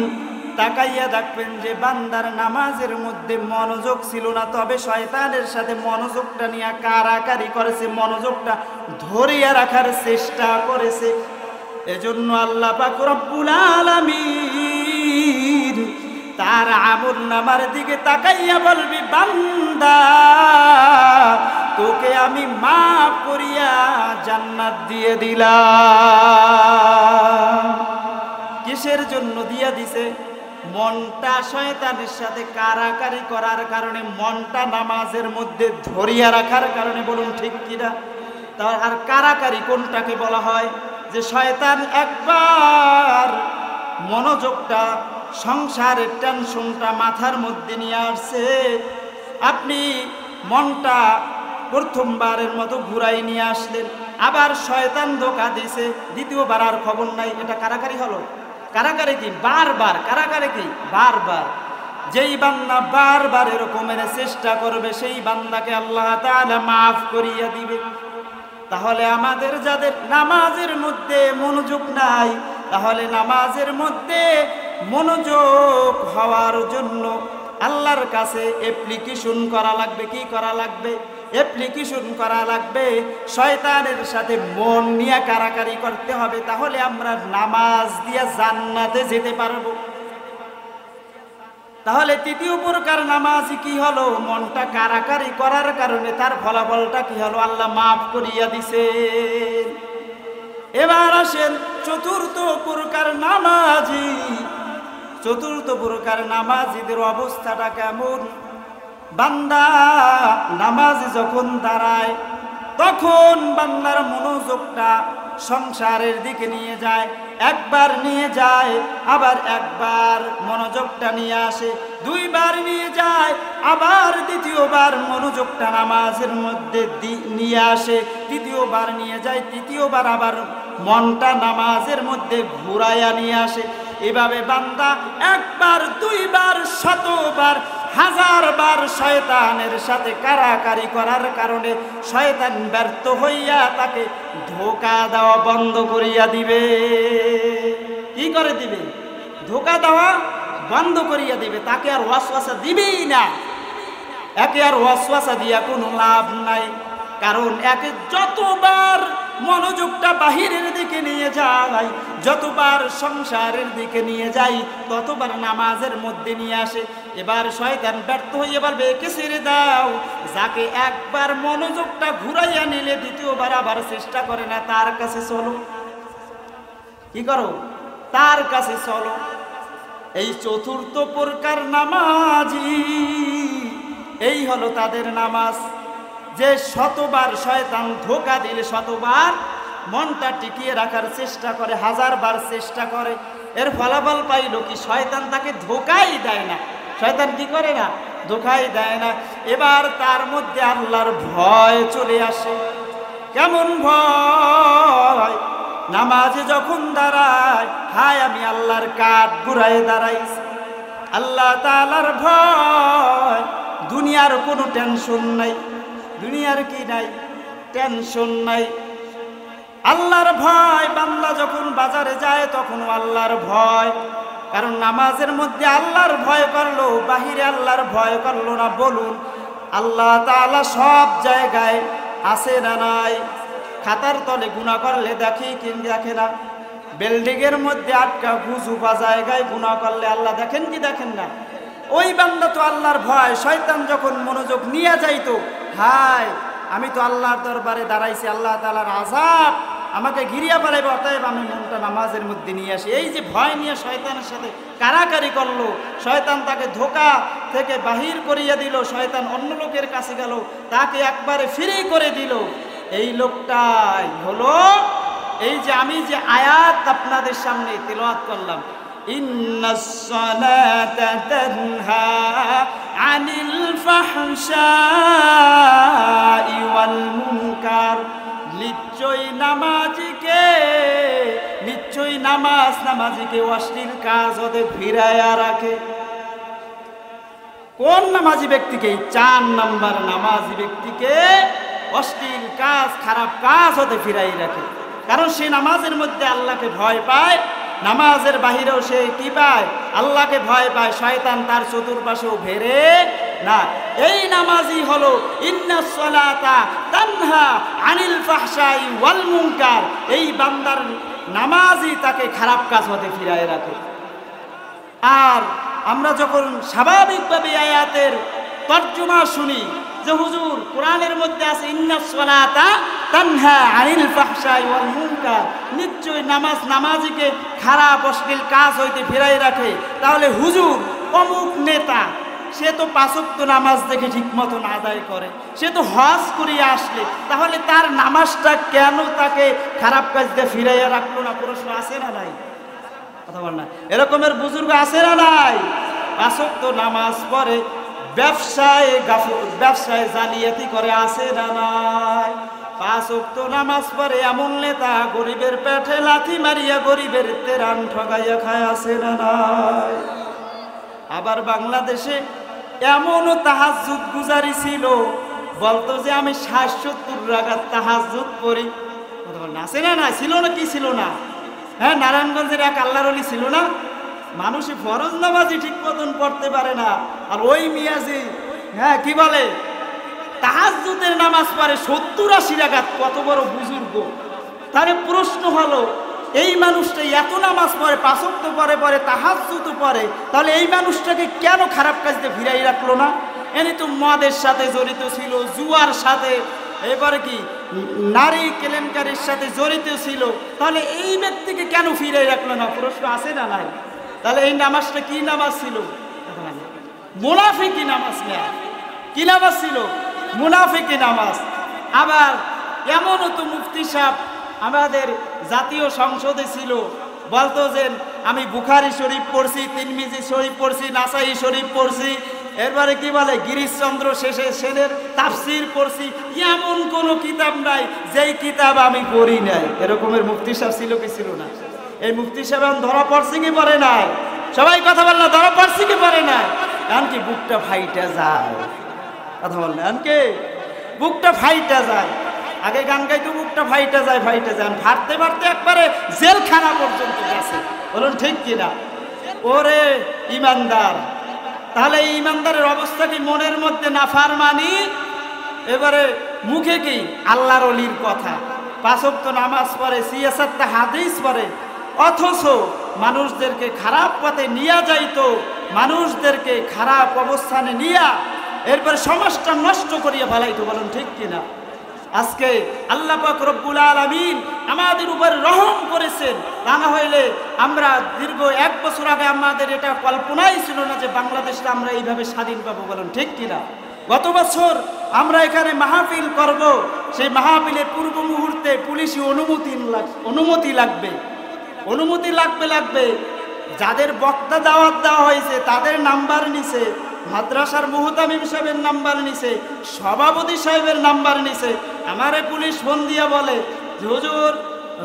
তাকাইয়া দেখবেন যে বান্দার নামাজের মধ্যে মনোযোগ ছিল না, তবে শয়তানের সাথে মনোযোগটা নিয়ে কারাকারি করেছে, মনোযোগটা ধরিয়া রাখার চেষ্টা করেছে। এজন্য আল্লাহ পাক রব্বুল আলামিন তার আমলনামার দিকে তাকাইয়া বলবি, বান্দা তোকে আমি মাফ করিয়া জান্নাত দিয়ে দিলাম। কিসের জন্য দিয়া দিছে? মনটা শয়তানের সাথে কারাকারি করার কারণে, মনটা নামাজের মধ্যে ধরিয়া রাখার কারণে, বলুন ঠিক কিনা? আর কারাকারি কোনটাকে বলা হয়? যে শয়তান একবার মনোযোগটা, সংসারের টেনশনটা মাথার মধ্যে নিয়ে আসছে, আপনি মনটা প্রথমবারের মতো ঘুরাই নিয়ে আসলেন, আবার শয়তান ধোঁকা দিছে, দ্বিতীয়বার আর খবর নাই, এটা কারাকারি হলো? কারাকারি কি? বারবার। কারাকারি কি? বারবার। যেই বান্দা বারবার এরকমের চেষ্টা করবে, সেই বান্দাকে আল্লাহ তাআলা মাফ করিয়া দিবে। তাহলে আমাদের যাদের নামাজের মধ্যে মনোযোগ নাই, তাহলে নামাজের মধ্যে মনোযোগ হওয়ার জন্য আল্লাহর কাছে অ্যাপ্লিকেশন করা লাগবে। কি করা লাগবে? অ্যাপ্লিকেশন করা লাগবে। শয়তানের সাথে মন নিয়ে কারাকারি করতে হবে, তাহলে আমরা নামাজ দিয়ে জান্নাতে যেতে পারবো। তাহলে তৃতীয় প্রকার নামাজি কি হলো? মনটা কারাকারি করার কারণে তার ফলাফলটা কি হলো? আল্লাহ মাফ করিয়া দিছে। এবার আসেন চতুর্থ প্রকার নামাজি। চতুর্থ প্রকার নামাজিদের অবস্থাটা কেমন? বান্দা নামাজে যখন দাঁড়ায়, তখন বান্দার মনোযোগটা সংসারের দিকে নিয়ে যায়, একবার নিয়ে যায়, আবার একবার মনোযোগটা নিয়ে আসে, দুইবার নিয়ে যায়, আবার দ্বিতীয়বার মনোযোগটা নামাজের মধ্যে নিয়ে আসে, তৃতীয়বার নিয়ে যায়, তৃতীয়বার আবার মনটা নামাজের মধ্যে ঘুরাইয়া নিয়ে আসে। এভাবে বান্দা একবার, দুইবার, শতবার, হাজারবার শয়তানের সাথে কারাকারি করার কারণে শয়তান ব্যর্থ হইয়া তাকে ধোঁকা দেওয়া বন্ধ করিয়া দিবে। কি করে দিবে? ধোঁকা দেওয়া বন্ধ করিয়া দিবে, তাকে আর ওয়াসওয়াসা দিবেই না। একে আর ওয়াসওয়াসা দিয়া কোনো লাভ নাই। কারণ একে যতবার মনোযোগটা বাহিরের দিকে নিয়ে যাই, যতবার সংসারের দিকে নিয়ে যাই, ততবার নামাজের মধ্যে নিয়ে আসে। এবার শয়তান ব্যর্থ হয়ে এবার বেঁকে ছেড়ে দাও। যাকে একবার মনোযোগটা ঘুরাইয়া নিলে দ্বিতীয়বার আবার চেষ্টা করে না, তার কাছে চলো। কি করো? তার কাছে চলো। এই চতুর্থ প্রকার নামাজি, এই হলো তাদের নামাজ, যে শতবার শয়তান ধোঁকা দিলে শতবার মনটা টিকিয়ে রাখার চেষ্টা করে, হাজারবার চেষ্টা করে। এর ফলাফল পাইল কি? শয়তান তাকে ধোঁকাই দেয় না। শয়তান কি করে না? ধোঁকাই দেয় না। এবার তার মধ্যে আল্লাহর ভয় চলে আসে। কেমন ভয়? নামাজে যখন দাঁড়ায়, হায় আমি আল্লাহর কাঠ ঘুরায় দাঁড়াইছি, আল্লাহ তাআলার ভয়। দুনিয়ার কোনো টেনশন নাই, দুনিয়ার কি নাই? টেনশন নাই। আল্লাহর ভয়। বান্দা যখন বাজারে যায় তখন আল্লাহর ভয়, কারণ নামাজের মধ্যে আল্লাহর ভয় করলো, বাহিরে আল্লাহর ভয় করলো না। বলুন, আল্লাহ তাআলা সব জায়গায় আছে না নাই? খাতার তলে গুনাহ করলে দেখি কি দেখে না? বিল্ডিংয়ের মধ্যে আটকা গুজুবা জায়গায় গুনাহ করলে আল্লাহ দেখেন কি দেখেন না? ওই বান্দা তো আল্লাহর ভয়। শয়তান যখন মনোযোগ নিয়ে যাইতো, হায় আমি তো আল্লাহর দরবারে দাঁড়াইছি, আল্লাহ তাআলার আযাব আমাকে ঘিরিয়া ফেলাইবে, অতএব আমি মনটা নামাজের মধ্যে নিয়ে আসি। এই যে ভয় নিয়ে শয়তানের সাথে কারাকারি করলো, শয়তান তাকে ধোঁকা থেকে বাহির করিয়া দিল, শয়তান অন্য লোকের কাছে গেল, তাকে একবারে ফ্রি করে দিল। এই লোকটাই হলো এই যে আমি যে আয়াত আপনাদের সামনে তেলাওয়াত করলাম, ইন্নাস সালাতা তানহা আনিল ফাহশাই ওয়াল মুনকার। নিশ্চয়ই নামাজিকে, নিশ্চয়ই নামাজিকে অশ্লীল কাজ হতে ফিরাইয়া রাখে। কোন নামাজি ব্যক্তিকে? 4 নাম্বার নামাজি ব্যক্তিকে অশ্লীল কাজ, খারাপ কাজ হতে ফিরাই রাখে। কারণ সে নামাজের মধ্যে আল্লাহকে ভয় পায়, নামাজের বাহিরেও সে কি পায়? আল্লাহকে ভয় পায়। শয়তান তার চতুর্পাশেও ঘেরে না। এই নামাজই হলো ইন্নাস সালাতা তানহা আনিল ফাহশাই ওয়াল মুনকার। এই বান্দার নামাজই তাকে খারাপ কাজ হতে ফিরায় রাখে। আর আমরা যখন স্বাভাবিকভাবে আয়াতের তর্জমা শুনি যে হুজুর কোরআনের মধ্যে আছে ইন্নাস সালাতা তানহা আনিল ফাহশাই ওয়াল মুনকার, নিশ্চয়ই নামাজিকে খারাপ অশ্লীল কাজ হইতে ফিরাই রাখে, তাহলে হুজুর অমুক নেতা সে তো 5 ওয়াক্ত নামাজ দেখে ঠিক মতন আদায় করে, সে তো হজ করিয়া আসলে, তাহলে তার নামাজটা কেন তাকে খারাপ কাজ দিয়ে ফিরাইয়া রাখলো না? প্রশ্ন আছে না নাই? কথা বল না। এরকমের বুজুর্গ আছে না নাই? 5 ওয়াক্ত নামাজ পড়ে, ব্যবসায় জালিয়াতি করে, আছে না নাই? 5 ওয়াক্ত নামাজ পড়ে এমন নেতা গরিবের পেটে লাথি মারিয়া গরিবের তেরান ঠগাইয়া খায়, আছে না নাই? আবার বাংলাদেশে এমনও তাহাজ্জুদ গুজারি ছিল, বলতো যে আমি 60-70 রাকাত তাহাজ্জুদ পড়ি। আছে না নাই? ছিল না? কি ছিল না? হ্যাঁ, নারায়ণগঞ্জের এক আল্লাহর ওলি ছিল না? মানুষে ফরজ নামাজই ঠিক মতন পড়তে পারে না, আর ওই মিয়াজি হ্যাঁ কি বলে তাহাজ্জুদের নামাজ পড়ে 70-80 রাকাত। কত বড় বুজুর্গ! তাহলে প্রশ্ন হলো, এই মানুষটা এত নামাজ পড়ে, 5 ওয়াক্ত পরে তাহাজ্জুদ পড়ে, তাহলে এই মানুষটাকে কেন খারাপ কাজে ফিরাই রাখলো না? এনি তো মদের সাথে জড়িত ছিল, জুয়ার সাথে, এবারে কি নারী কেলেঙ্কারির সাথে জড়িত ছিল, তাহলে এই ব্যক্তিকে কেন ফিরাই রাখলো না? প্রশ্ন আছে না নাই? তাহলে এই নামাজটা কি নামাজ ছিল? মুনাফিকি নামাজ। কি নামাজ ছিল? মুনাফিকি নামাজ। আবার এমনও তো মুফতি সাহেব আমাদের জাতীয় সংসদে ছিল, বলতো যে আমি বুখারী শরীফ পড়ছি, তিরমিজি শরীফ পড়ছি, নাসাই শরীফ পড়ছি, এরপরে কি বলে গিরিশচন্দ্র সেনের তাফসির পড়ছি, এমন কোনো কিতাব নাই যেই কিতাব আমি পড়ি নাই। এরকমের মুফতি সাহেব ছিল কি ছিল না? এই মুফতি সাহেব ধরা পড়ছে কি পড়ে নাই? সবাই কথা বল না, ধরা পড়ছে কি পড়ে নাই? এমনকি বুকটা ফাইটা যায়। কথা বল না, এমনকি বুকটা ফাইটা যায়। আগে গান গাইতো বুকটা ফাইটা যায়, ফাটতে ফাটতে একবারে জেলখানা পর্যন্ত গেছে। বলুন ঠিক কিনা? ওরে ইমানদার! তাহলে এই ইমানদারের অবস্থা কি? মনের মধ্যে নাফরমানি, এবারে মুখে কি আল্লাহর ওলির কথা, 5 ওয়াক্ত নামাজ পড়ে, 66টা হাদিস পড়ে, অথচ মানুষদেরকে খারাপ পথে নিয়ে যাইতো, মানুষদেরকে খারাপ অবস্থানে নিয়া এরপর সমাজটা নষ্ট করিয়া ফেলাইতো। বলুন ঠিক কিনা? আজকে আল্লাহ পাক রব্বুল আলামিন আমাদের উপর রহম করেছেন, তা না হইলে আমরা দীর্ঘ 1 বছর আগে আমাদের এটা কল্পনাই ছিল না যে বাংলাদেশে আমরা এইভাবে স্বাধীন পাবো। বলুন ঠিক কিনা? গত বছর আমরা এখানে মাহফিল করব, সেই মাহফিলের পূর্ব মুহূর্তে পুলিশি অনুমতি লাগবে। যাদের বক্তা দাওয়াত দেওয়া হয়েছে তাদের নাম্বার নিছে, মাদ্রাসার মুহতামিম সাহেবের নাম্বার নিছে, সভাপতি সাহেবের নাম্বার নিছে। আমারে পুলিশ ফোন দিয়া বলে যে হুজুর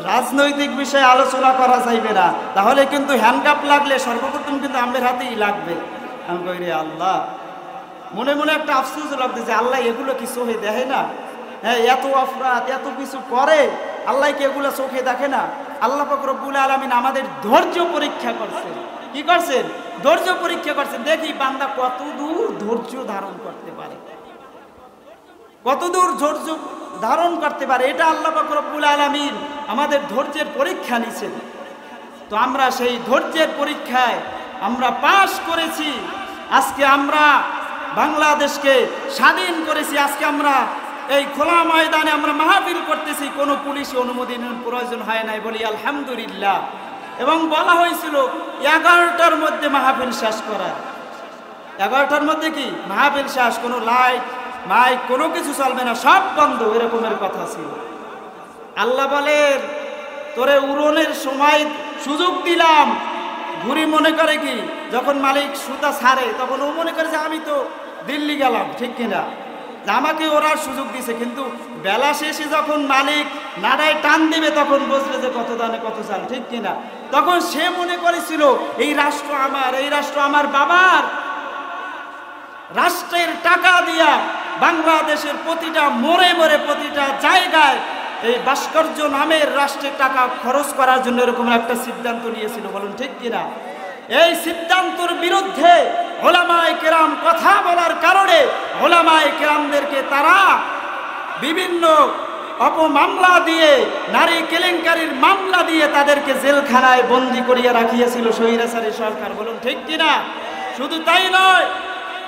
রাজনৈতিক বিষয়ে আলোচনা করা যাইবে না, তাহলে কিন্তু হ্যান্ডকাপ লাগলে সর্বপ্রথম কিন্তু আমাদের হাতেই লাগবে। আমি কই রে আল্লাহ, মনে মনে একটা আফসোস লাগতেছে, আল্লাহ এগুলো কি চোখে দেখে না? হ্যাঁ, এত অপরাধ এত কিছু করে, আল্লাহ কি এগুলো চোখে দেখে না? আল্লাহ পাক রব্বুল আলামিন আমাদের ধৈর্য পরীক্ষা করছেন। কি করছেন? ধৈর্য পরীক্ষা করছেন। দেখি বান্দা কতদূর ধৈর্য ধারণ করতে পারে, কতদূর ধৈর্য ধারণ করতে পারে। এটা আল্লাহ পাক রব্বুল আলামিন আমাদের ধৈর্যের পরীক্ষা নিছেন। তো আমরা সেই ধৈর্যের পরীক্ষায় আমরা পাশ করেছি। আজকে আমরা বাংলাদেশকে স্বাধীন করেছি। আজকে আমরা এই খোলা ময়দানে আমরা মাহফিল করতেছি, কোনো পুলিশি অনুমোদনের প্রয়োজন হয় নাই, বলি আলহামদুলিল্লাহ। এবং বলা হয়েছিল 11টার মধ্যে মাহফিল শেষ করা, 11টার মধ্যে কি মাহফিল শেষ, কোনো লাইট মাইক কোনো কিছু চলবে না, সব বন্ধ, এরকমের কথা ছিল। আল্লাহ বলেন তোরে উড়নের সময় সুযোগ দিলাম। ঘুরি মনে করে কি যখন মালিক সুতা ছাড়ে তখন ও মনে করে যে আমি তো দিল্লি গেলাম, ঠিক কিনা? আমাকে ওরা সুযোগ দিছে, কিন্তু বেলা শেষে যখন মালিক নাড়ায় টান দিবে তখন বুঝবে যে কত দানে কত চাল, ঠিক কিনা? তখন সে মনে করেছিল এই রাষ্ট্র আমার, এই রাষ্ট্র আমার বাবার। রাষ্ট্রের টাকা দিয়া বাংলাদেশের প্রতিটা মোড়ে মোড়ে প্রতিটা জায়গায় এই ভাস্কর্য নামের রাষ্ট্রের টাকা খরচ করার জন্য এরকম একটা সিদ্ধান্ত নিয়েছিল। বলুন ঠিক কিনা? এই সিদ্ধান্তের বিরুদ্ধে ওলামায়ে কেরাম কথা বলার কারণে ওলামায়ে কেরামদেরকে তারা বিভিন্ন অপমামলা দিয়ে, নারী কেলেঙ্কারির মামলা দিয়ে তাদেরকে জেলখানায় বন্দী করিয়া রাখিয়েছিল স্বৈরাচারী সরকার। বলুন ঠিক কিনা? শুধু তাই নয়,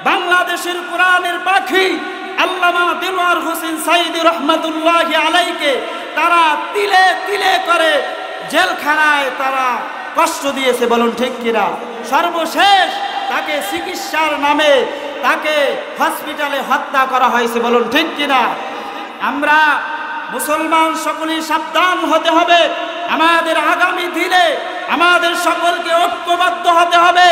বাংলাদেশের কোরআনের পাখি আল্লামা দিলওয়ার হোসেন সাইদি রহমাতুল্লাহি আলাইকে তারা তিলে তিলে করে জেলখানায় তারা কষ্ট দিয়েছে। বলুন ঠিক কিনা? সর্বশেষ তাকে চিকিৎসার নামে তাকে হসপিটালে হত্যা করা হয়েছে। বলুন ঠিক কিনা? আমরা মুসলমান সকলেই সাবধান হতে হবে। আমাদের আগামী দিনে আমাদের সকলকে ঐক্যবদ্ধ হতে হবে।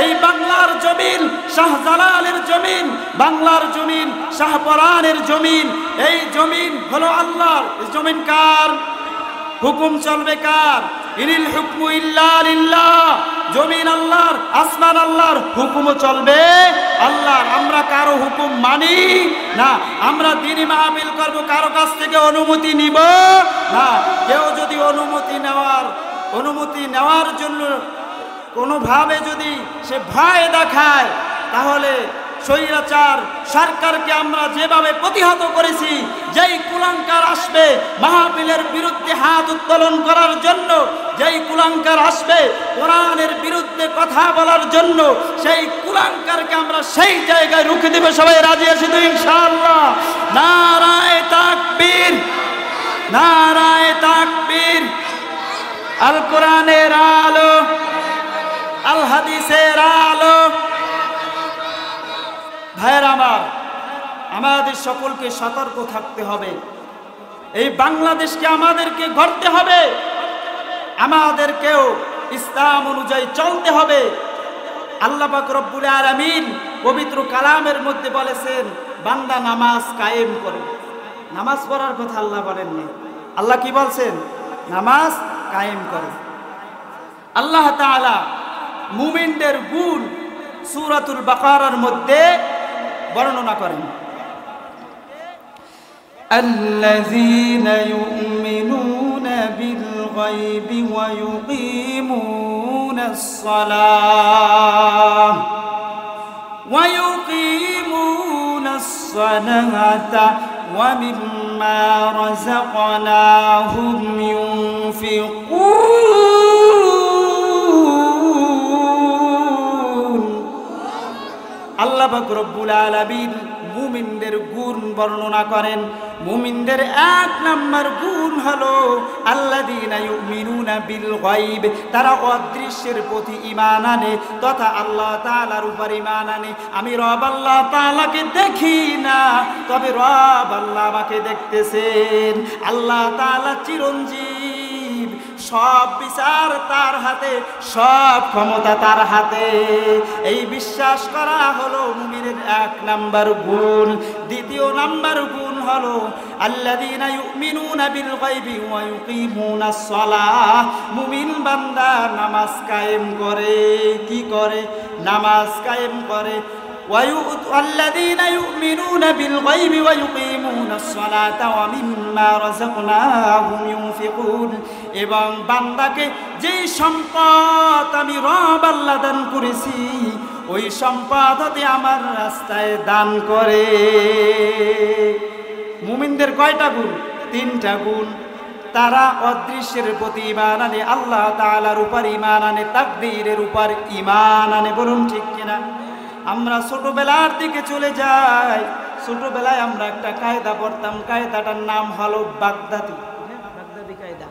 এই বাংলার জমিন শাহজালালের জমিন, বাংলার জমিন শাহপরানের জমিন। এই জমিন হলো আল্লাহর। জমিন কার? হুকুম চলবে কার? ইনিল হুকমু ইল্লা লিল্লাহ। জমিন আল্লাহর, আসমান আল্লাহর, হুকুমও চলবে আল্লাহর। আমরা কারো হুকুম মানি না। আমরা দ্বীনি মাহফিল করব, কারো কাছ থেকে অনুমতি নিব না। কেউ যদি অনুমতি নেওয়ার জন্য কোনোভাবে যদি সে ভয় দেখায়, তাহলে স্বৈরাচার সরকারকে আমরা যেভাবে প্রতিহত করেছি, যেই কুলাঙ্কার আসবে মাহফিলের বিরুদ্ধে হাত উত্তোলন করার জন্য, যেই কুলাঙ্কার আসবে কোরআনের বিরুদ্ধে কথা বলার জন্য, সেই কুলাঙ্কারকে আমরা সেই জায়গায় রুখে দেব। সবাই রাজি আছি তো ইনশাআল্লাহ? নারায়ে তাকবীর, নারায়ে তাকবীর। আল কোরআনের আলো, আল হাদিসের আলো। ভাইয়ের আমার, আমাদের সকলকে সতর্ক থাকতে হবে। এই বাংলাদেশকে আমাদেরকে গড়তে হবে, আমাদেরকেও ইসলাম অনুযায়ী চলতে হবে। আল্লাহ পাক রব্বুল আলামিন পবিত্র কালামের মধ্যে বলেছেন বান্দা নামাজ কায়েম করে। নামাজ পড়ার কথা আল্লাহ বলেননি। আল্লাহ কি বলছেন? নামাজ কায়েম করে। আল্লাহ তাআলা মুমিনদের গুণ সূরাতুল বাকারার মধ্যে বর্ণনা করেন। আল্লাযীনা ইউমিনুনা বিল গায়বি ওয়া ইউকিমুনাস সালাহ ওয়া ইউকিমুনাস সালাতা ومما رزقناهم ينفقون আল্লাহ পাক রব্বুল আলামিন মুমিনদের গুণ বর্ণনা করেন। মুমিনদের এক নাম্বার গুণ হলো আল্লাযীনা ইউমিনুনা বিল গায়ব, তারা অদৃশ্যের প্রতি ঈমান আনে তথা আল্লাহ তাআলার উপর ঈমান আনে। আমি রব আল্লাহ তাআলাকে দেখি না, তবে রব আল্লাহ আমাকে দেখতেছেন। আল্লাহ তাআলা চিরঞ্জীব, সব বিচার তার হাতে, সব ক্ষমতা তার হাতে। এই বিশ্বাস করা হলো মুমিনের এক নাম্বার গুণ। দ্বিতীয় নাম্বার গুণ হলো আল্লাযীনা ইউমিনুনা বিল গায়বি ওয়া ইউকিমুনাস সালাহ। মুমিন বান্দা নামাজ কায়েম করে। কি করে? নামাজ কায়েম করে। والذين يؤمنون بالغيب ويقيمون الصلاة ومما رزقناهم ينفقون। এবং বান্দাকে যেই সম্পদ আমি রব আল্লাহ দান করেছি, ওই সম্পদ হতে আমার রাস্তায় দান করে। মুমিনদের কয়টা গুণ? তিনটা গুণ। তারা অদৃশ্যের প্রতি ঈমান আনে, আল্লাহ তাআলার উপর ঈমান আনে, তাকদীরের উপর ঈমান আনে। বলুন ঠিক কিনা? আমরা ছোটবেলার দিকে চলে যাই। ছোটবেলায় আমরা একটা কায়দা পড়তাম, কায়দাটার নাম হলো বাগদাদি কায়দা।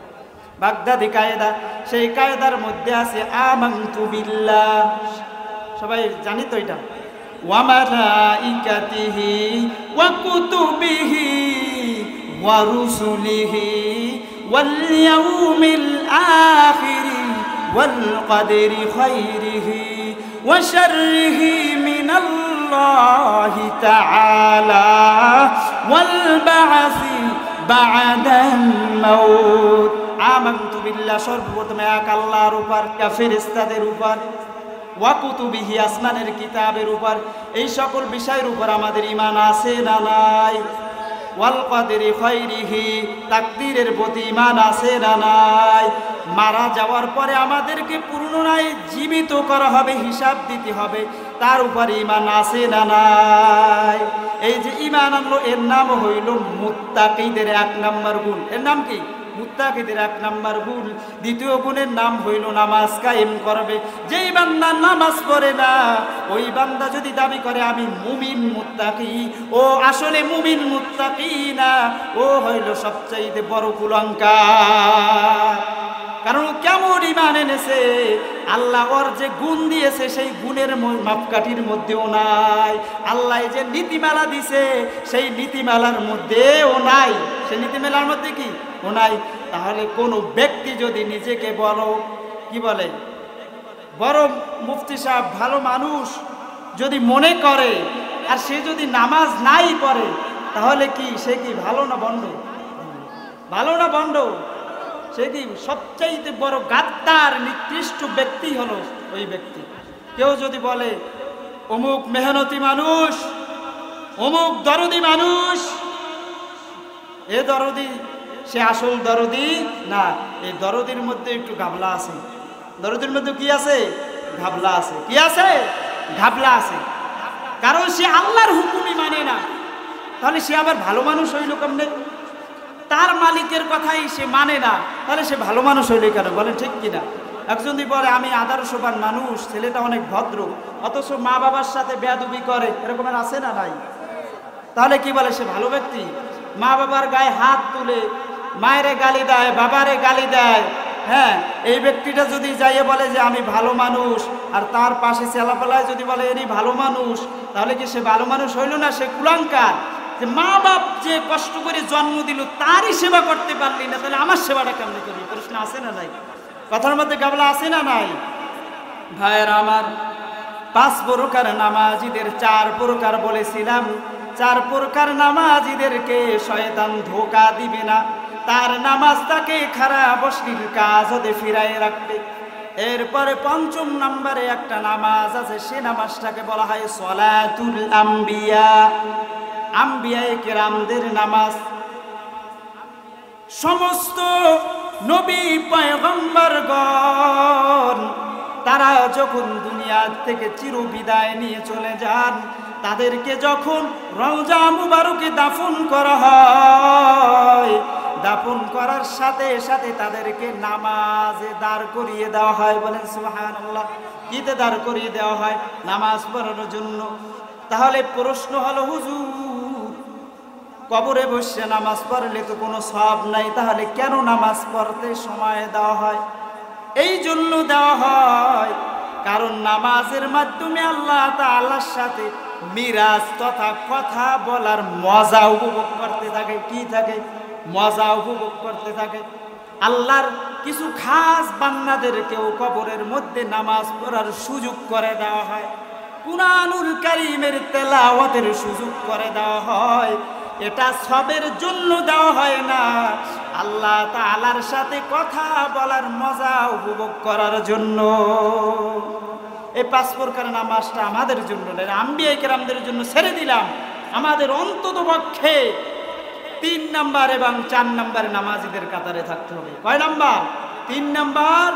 বাগদাদি কায়দা, সেই কায়দার মধ্যে আছে আমানতু বিল্লাহ। সবাই জানি তো এটা। ওয়া মালাইকাতিহি ওয়া কুতুবিহি ওয়া রুসুলিহি ওয়াল ইয়াউমিল আখির ওয়াল কদরি খাইরিহি وشره من الله تعالى والبعث بعد الموت। آمنت بالله সর্বপ্রথম এক আল্লাহর উপর, ফেরেশতাদের উপর, ওয়া কুতুবিহি আসমানের কিতাবের উপর, এই সকল বিষয়ের উপর আমাদের ঈমান আছে না নাই? ওয়াল কদরি খাইরিহি, তাকদীরের প্রতি ঈমান আছে না নাই? মারা যাওয়ার পরে আমাদেরকে পুনরায় জীবিত করা হবে, হিসাব দিতে হবে, তার উপর ঈমান আছে না নাই? এই যে ঈমান আনলো, এর নাম হইল মুত্তাকিদের এক নাম্বার গুণ। এর নাম কি? মুত্তাকিদের এক নাম্বার গুণ। দ্বিতীয় গুণের নাম হইল নামাজ কায়েম করবে। যেই বান্দা নামাজ পড়ে না, ওই বান্দা যদি দাবি করে আমি মুমিন মুত্তাকি, ও আসলে মুমিন মুত্তাকি না, ও হইল সবচাইতে বড় কুলঙ্কার। কারণ কেমন ঈমান এনেছে, আল্লাহ ওর যে গুণ দিয়েছে সেই গুণের মাপকাঠির মধ্যেও নাই। আল্লাহ যে নীতিমালা দিছে সেই নীতিমালার মধ্যেও নাই। সেই নীতিমালার মধ্যে কি ও নাই? তাহলে কোনো ব্যক্তি যদি নিজেকে বড়, কি বলে, বড় মুফতি সাহেব, ভালো মানুষ যদি মনে করে, আর সে যদি নামাজ নাই পড়ে, তাহলে কি সে কি ভালো না বন্ড? ভালো না বন্ড? সে কি সবচাইতে বড় গাদ্দার নিকৃষ্ট ব্যক্তি হলো ওই ব্যক্তি। কেউ যদি বলে অমুক মেহনতি মানুষ, অমুক দরদি মানুষ, এ দরদি, সে আসল দরদি না। এই দরদির মধ্যে একটু ঘাবলা আছে। দরদির মধ্যে কি আছে? ঘাবলা আছে। কি আছে? ঘাবলা আছে। কারণ সে আল্লাহর হুকুমই মানে না। তাহলে সে আবার ভালো মানুষ হইল কেমনে? তার মালিকের কথাই সে মানে না, তাহলে সে ভালো মানুষ হইলে কেন? বলেন ঠিক কিনা? একজন যদি বলে আমি আদর্শবান মানুষ, ছেলেটা অনেক ভদ্র, অথচ মা বাবার সাথে বেয়াদবি করে, এরকমের আছে না নাই? তাহলে কি বলে? সে ভালো ব্যক্তি। মা বাবার গায়ে হাত তুলে মায়েরে গালি দেয়, বাবারে গালি দেয়, হ্যাঁ, এই ব্যক্তিটা যদি যাইয়ে বলে যে আমি ভালো মানুষ, আর তার পাশে ছেলেপেলায় যদি বলে এরই ভালো মানুষ, তাহলে কি সে ভালো মানুষ হইল না? সে কুলাঙ্কার। যে মা বাপ যে কষ্ট করে জন্ম দিল, তারই সেবা করতে পারলি না, তাহলে আমার সেবাটা কেমন করবি? প্রশ্ন আছে না নাই? কথার মধ্যে গাবলা আছে না নাই? ভাইয়েরা আমার, 5 প্রকার নামাজিদের 4 প্রকার বলেছিলাম। 4 প্রকার নামাজিদেরকে শয়তান ধোঁকা দিবে না, তার নামাজ তাকে খারাপ অশ্লীল কাজ হতে ফিরায় রাখবে। এরপরে 5ম নম্বরে একটা নামাজ আছে, সে নামাজটাকে বলা হয় সলাতুল আম্বিয়া। আম্বিয়ায়ে কেরামদের নামাজ। সমস্ত নবী পয়গম্বরগণ তারা যখন দুনিয়া থেকে চিরবিদায় নিয়ে চলে যান, তাদেরকে যখন রওজা মুবারকে দাফন করা হয়, দাফন করার সাথে সাথে তাদেরকে নামাজে দাঁড় করিয়ে দেওয়া হয়। বলেন সুবহানাল্লাহ। কিতে দাঁড় করিয়ে দেওয়া হয়? নামাজ পড়ানোর জন্য। তাহলে প্রশ্ন হলো, হুজুর কবরে বসে নামাজ পড়লে তো কোনো সওয়াব নাই, তাহলে কেন নামাজ পড়তে সময় দেওয়া হয়? এই জন্য দেওয়া হয় কারণ নামাজের মাধ্যমে আল্লাহ তাআলার সাথে মিরাজ তথা কথা বলার মজা উপভোগ করতে থাকে। কি থাকে? মজা উপভোগ করতে থাকে। আল্লাহর কিছু খাস বান্দাদেরকেও কবরের মধ্যে নামাজ পড়ার সুযোগ করে দেওয়া হয়, কুরআনুল কারীমের তেলাওয়াতের সুযোগ করে দেওয়া হয়। এটা সবের জন্য দেওয়া হয় না, আল্লাহ তাআলার সাথে কথা বলার মজা উপভোগ করার জন্য। এই 5 প্রকার নামাজটা আমাদের জন্য না, আম্বিয়া কেরামদের জন্য ছেড়ে দিলাম। আমাদের অন্তত পক্ষে 3 নাম্বার এবং 4 নাম্বার নামাজিদের কাতারে থাকতে হবে। কয় নাম্বার? 3 নাম্বার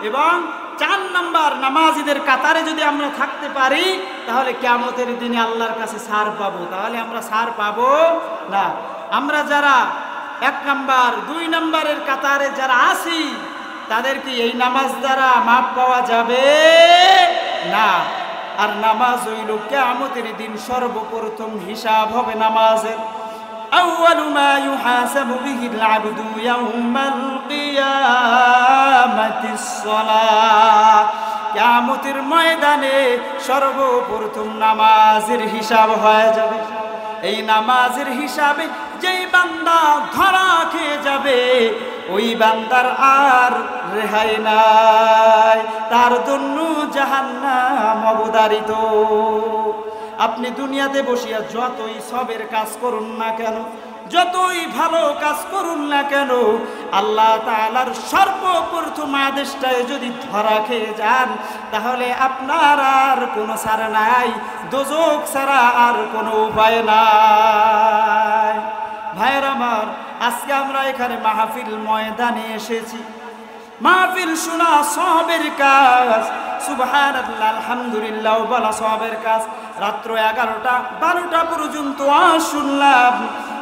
এবং 4 নাম্বার নামাজিদের কাতারে যদি আমরা থাকতে পারি, তাহলে কিয়ামতের দিনে আল্লাহর কাছে ছাড় পাবো। তাহলে আমরা ছাড় পাবো না। আমরা যারা 1 নাম্বার 2 নাম্বারের কাতারে যারা আছি, তাদের কি এই নামাজ দ্বারা মাপ পাওয়া যাবে না? আর নামাজ হইল কিয়ামতের দিন সর্বপ্রথম হিসাব হবে নামাজের। আউয়ালু মা ইউহাসাবু বিহিল আবদু ইয়াউমাল কিয়ামাতিস সালাহ। কিয়ামতের ময়দানে সর্বপ্রথম নামাজের হিসাব হয়ে যাবে। এই নামাজের হিসাবে যেই বান্দা ধরা খেয়ে যাবে, ওই বান্দার আর রেহাই নাই, তার জন্য জাহান্নাম অবধারিত। আপনি দুনিয়াতে বসিয়া যতই সবের কাজ করুন না কেন, যতই ভালো কাজ করুন না কেন, আল্লাহ তাআলার সর্বপ্রথম আদেশটায় যদি ধরা খেয়ে যান, তাহলে আপনার আর কোনো ছাড়া নাই, দোজখ ছাড়া আর কোনো উপায় নাই। ভাইয়ের আমার, আজকে আমরা এখানে মাহফিল ময়দানে এসেছি। মাহফিল শোনা সওয়াবের কাজ, সুবহানাল্লাহ আলহামদুলিল্লাহ বলা সওয়াবের কাজ। রাত্র 11টা 12টা পর্যন্ত শুনলাম,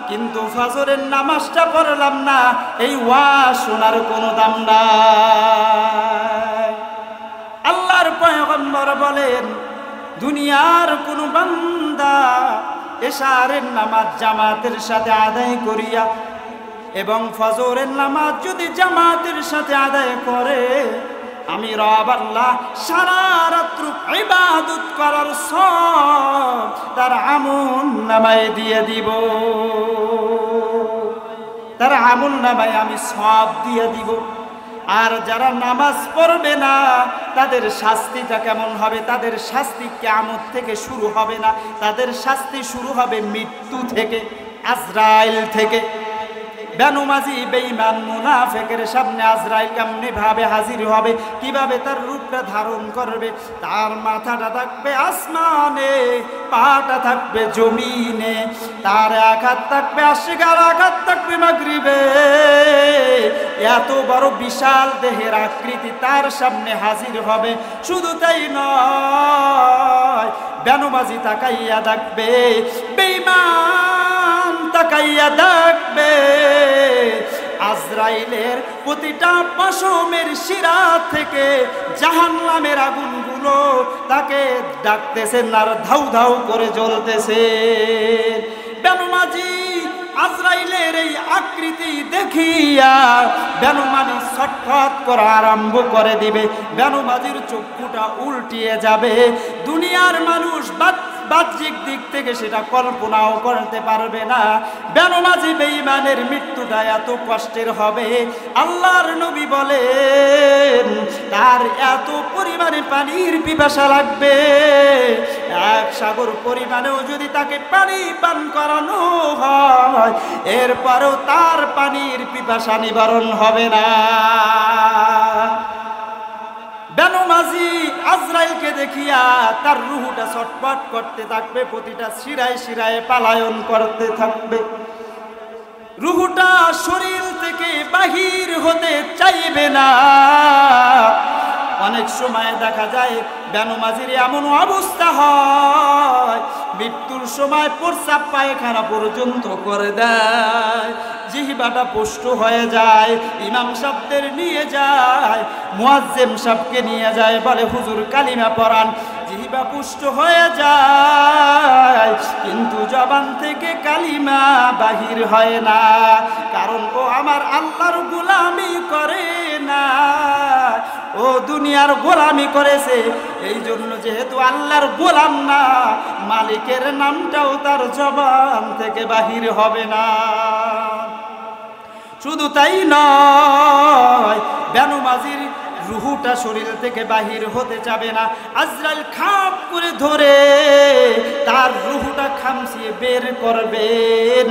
কিন্তু ফজরের নামাজটা পড়লাম না। এই ওয়াজ শোনার কোনো দাম নাই। আল্লাহর পয়গম্বর বলেন, দুনিয়ার কোনো বান্দা এশারের নামাজ জামাতের সাথে আদায় করিয়া এবং ফজরের নামাজ যদি জামাতের সাথে আদায় করে, আমি রব আল্লাহ সারা রাত্র ইবাদত করার সব তার আমল নামায় দিয়ে দিব। তার আমল নামায় আমি সব দিয়ে দিব। আর যারা নামাজ পড়বে না, তাদের শাস্তিটা কেমন হবে? তাদের শাস্তি কিয়ামত থেকে শুরু হবে না, তাদের শাস্তি শুরু হবে মৃত্যু থেকে, আজরাইল থেকে। বেনমাজি বেঈমান মুনাফিকের সামনে আজরাইল কেমনে ভাবে হাজির হবে, কিভাবে তার রূপটা ধারণ করবে? তার মাথাটা থাকবে আসমানে, পাটা থাকবে জমিনে, তার এক হাত থাকবে আশিক, আর এক হাত থাকবে মাগরিবে। এত বড় বিশাল দেহের আকৃতি তার সামনে হাজির হবে। শুধু তাই নয়, বেনমাজি তাকাইয়া দেখবে, বেঈমান তাকাইয়া দেখবে। আজরাইলের প্রতিটা পশমের শিরা থেকে জাহান্নামের আগুনগুলো তাকে ডাকতেছে, আর ধাউ ধাউ করে জ্বলতেছে। বেনমাজি আজরাইলের এই আকৃতি দেখিয়া বেনমাজি ছটফট করা আরম্ভ করে দিবে। বেনমাজির চক্ষুটা উল্টিয়ে যাবে। দুনিয়ার মানুষ বাহ্যিক দিক থেকে সেটা কল্পনাও করতে পারবে না। বেনমাজি বেঈমানের মৃত্যুটা এত কষ্টের হবে, আল্লাহর নবী বলেন তার এত পরিমাণে পানির পিপাসা লাগবে, 1 সাগর পরিমাণেও যদি তাকে পানি পান করানো হয়, এরপরেও তার পানির পিপাসা নিবারণ হবে না। বেনমাজি আজরাইলকে দেখিয়া তার রুহুটা ছটফট করতে থাকবে, প্রতিটা শিরায় শিরায় পালায়ন করতে থাকবে। রুহুটা শরীর থেকে বাহির হতে চাইবে না। অনেক অনেক সময় দেখা যায় বেনমাজির এমন অবস্থা হয়, মৃত্যুর সময় প্রস্রাব পায়খানা পর্যন্ত করে দেয়, জিহ্বাটা পুষ্ট হয়ে যায়। ইমাম সাহেবদের নিয়ে যায়, মুয়াজ্জিম সাহেবকে নিয়ে যায়, বলে হুজুর কালিমা পড়ান। জিহ্বা পুষ্ট হয়ে যায়, কিন্তু জবান থেকে কালিমা বাহির হয় না, কারণ ও আমার আল্লাহর গোলামি করে না, ও দুনিয়ার গোলামি করেছে। এই জন্য যেহেতু আল্লাহর গোলাম না, মালিকের নামটাও তার জবান থেকে বাহির হবে না। শুধু তাই নয়, বেনমাজির রুহুটা শরীর থেকে বাহির হতে যাবে না, আজরাইল খাপ করে ধরে তার রুহুটা খামচিয়ে বের করবেন।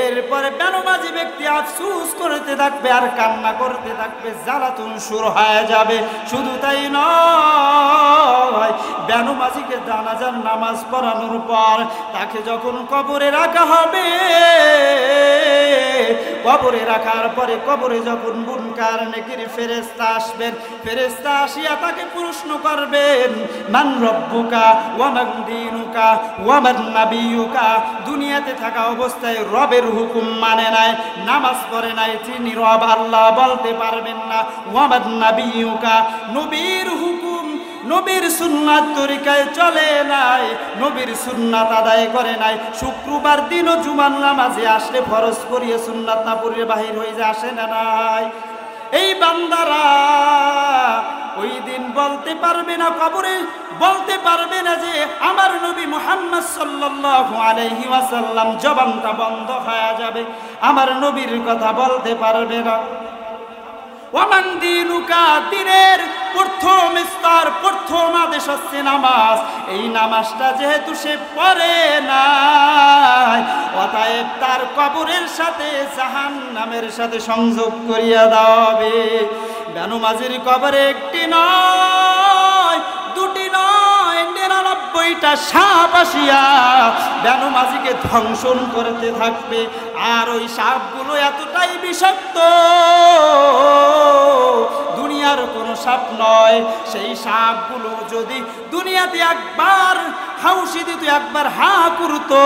এরপরে বেনমাজি ব্যক্তি আফসোস করতে থাকবে আর কান্না করতে থাকবে, জ্বালাতন শুরু হয়ে যাবে। শুধু তাই নয়, বেনমাজিকে জানাজার নামাজ পড়ানোর পর তাকে যখন কবরে রাখা হবে, কবরে রাখার পরে কবরে যখন মুনকার নেকির ফেরেশতা আসবেন, ফেরেশতা আসিয়া তাকে প্রশ্ন করবেন, মান রব্বুকা ওয়া মান দীনুকা ওয়া মান নাবিয়ুকা। দুনিয়াতে থাকা অবস্থায় রবের হুকুম মানে নাই, নামাজ পড়ে নাই, তিনি রব আল্লাহ বলতে পারবেন না। ওয়া মান নাবিয়ুকা, নবীর হুকুম নবীর সুন্নাত তরিকায় চলে নাই, নবীর সুন্নাত আদায় করে নাই। শুক্রবার দিনও জুমার নামাজে আসলে ফরজ করিয়ে সুন্নাত না পড়িয়ে বাহির হয়ে যায়, আসে না নাই? এই বান্দারা ওই দিন বলতে পারবে না, কবরে বলতে পারবে না যে আমার নবী মুহাম্মদ সাল্লাল্লাহু আলাইহি ওয়াসাল্লাম, জবানটা বন্ধ হয়ে যাবে, আমার নবীর কথা বলতে পারবে না। ওয়ামান দীনুকা, দিনের প্রথম স্তর, প্রথম আদেশ হচ্ছে নামাজ। এই নামাজটা যেহেতু সে পড়ে নাই, অতএব তার কবরের সাথে জাহান্নামের সাথে সংযোগ করিয়া দেওয়া হবে। বেনমাজির কবরে একটি নয়, দুটি নয়, 99টা সাপ আসিয়া বেনমাজিকে ধ্বংসন করতে থাকবে। আর ওই সাপগুলো এতটাই বিষাক্ত, দুনিয়ার কোনো সাপ নয়। সেই সাপগুলো যদি দুনিয়াতে একবার হাউসি দিত, একবার হা করতো,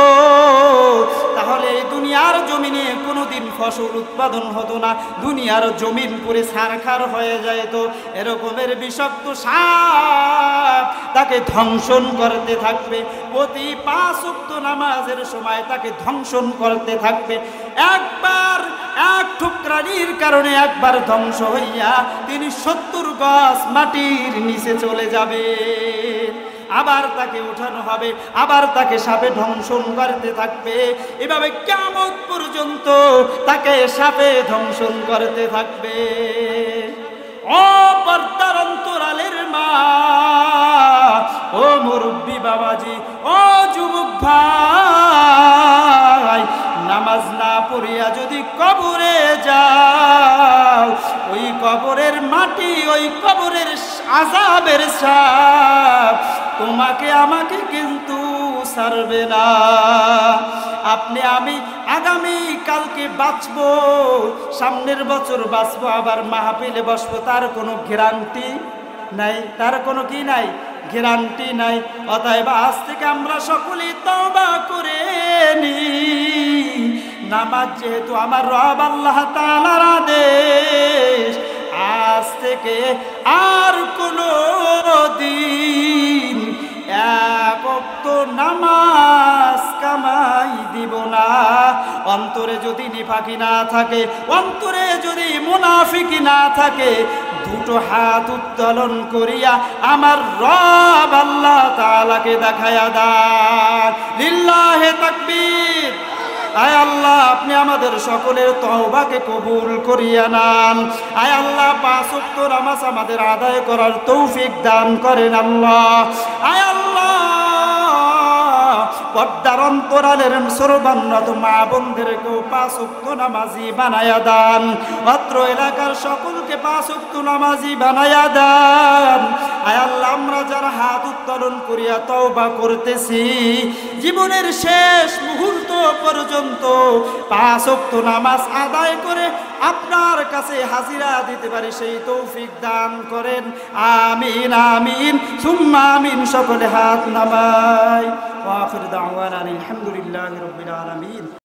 তাহলে এই দুনিয়ার জমিনে কোনোদিন ফসল উৎপাদন হতো না, দুনিয়ার জমিন পুরে ছারখার হয়ে যেত। এরকমের বিষাক্ত সাপ তাকে ধ্বংসন করতে থাকবে। প্রতি 5 ওয়াক্ত নামাজের সময় তাকে ধ্বংসন করতে থাকবে। একবার এক ঠুকরানির কারণে একবার ধ্বংস হইয়া তিনি 70 গজ মাটির নিচে চলে যাবে, আবার তাকে উঠানো হবে, আবার তাকে সাপে ধ্বংসন করতে থাকবে। এভাবে কিয়ামত পর্যন্ত তাকে সাপে ধ্বংসন করতে থাকবে। ও পর্দার অন্তরালের মা, ও মুরব্বী বাবাজি, ও যুবক ভাই, নামাজ না পড়িয়া যদি কবরে যাও, ওই কবরের মাটি, ওই কবরের আযাবের সাপ তোমাকে আমাকে কিন্তু ছাড়বে না। আপনি আমি আগামী কালকে বাঁচবো, সামনের বছর বাঁচবো, আবার মাহফিলে বসবো, তার কোনো গ্যারান্টি নাই, তার কোনো কি নাই, গ্যারান্টি নাই। অতএব আজ থেকে আমরা সকলেই তওবা করে নিই। নামাজ যেহেতু আমার রব আল্লাহ তাআলার আদেশ, আজ থেকে আর কোনো দিন এক ওয়াক্ত নামাজ কামাই দিব না। অন্তরে যদি নিফাকি না থাকে, অন্তরে যদি মুনাফিকি না থাকে, দুটো হাত উত্তোলন করিয়া আমার রব আল্লাহ তাআলাকে দেখায়া দান। লিল্লাহে তাকবীর। আয় আল্লাহ, আপনি আমাদের সকলের তওবাকে কবুল করিয়া নেন। আয় আল্লাহ, 5 ওয়াক্ত নামাজ আমাদের আদায় করার তৌফিক দান করেন আল্লাহ। আয় আল্লাহ, পর্দার অন্তরালের সর্বান্নত মা বোনদেরকেও 5 ওয়াক্ত নামাজি বানায়া দান। অত্র এলাকার সকলকে 5 ওয়াক্ত নামাজি বানায়া দান। আয় আল্লাহ, আমরা যারা হাত উত্তোলন করিয়া তওবা করতেছি, জীবনের শেষ মুহূর্ত পর্যন্ত 5 ওয়াক্ত নামাজ আদায় করে আপনার কাছে হাজিরা দিতে পারি সেই তৌফিক দান করেন। আমিন আমিন সুম্মা আমিন। সকলে হাত নামাই। ওয়া আখির দাওয়ানা আলহামদুলিল্লাহি রাব্বিল আলামিন।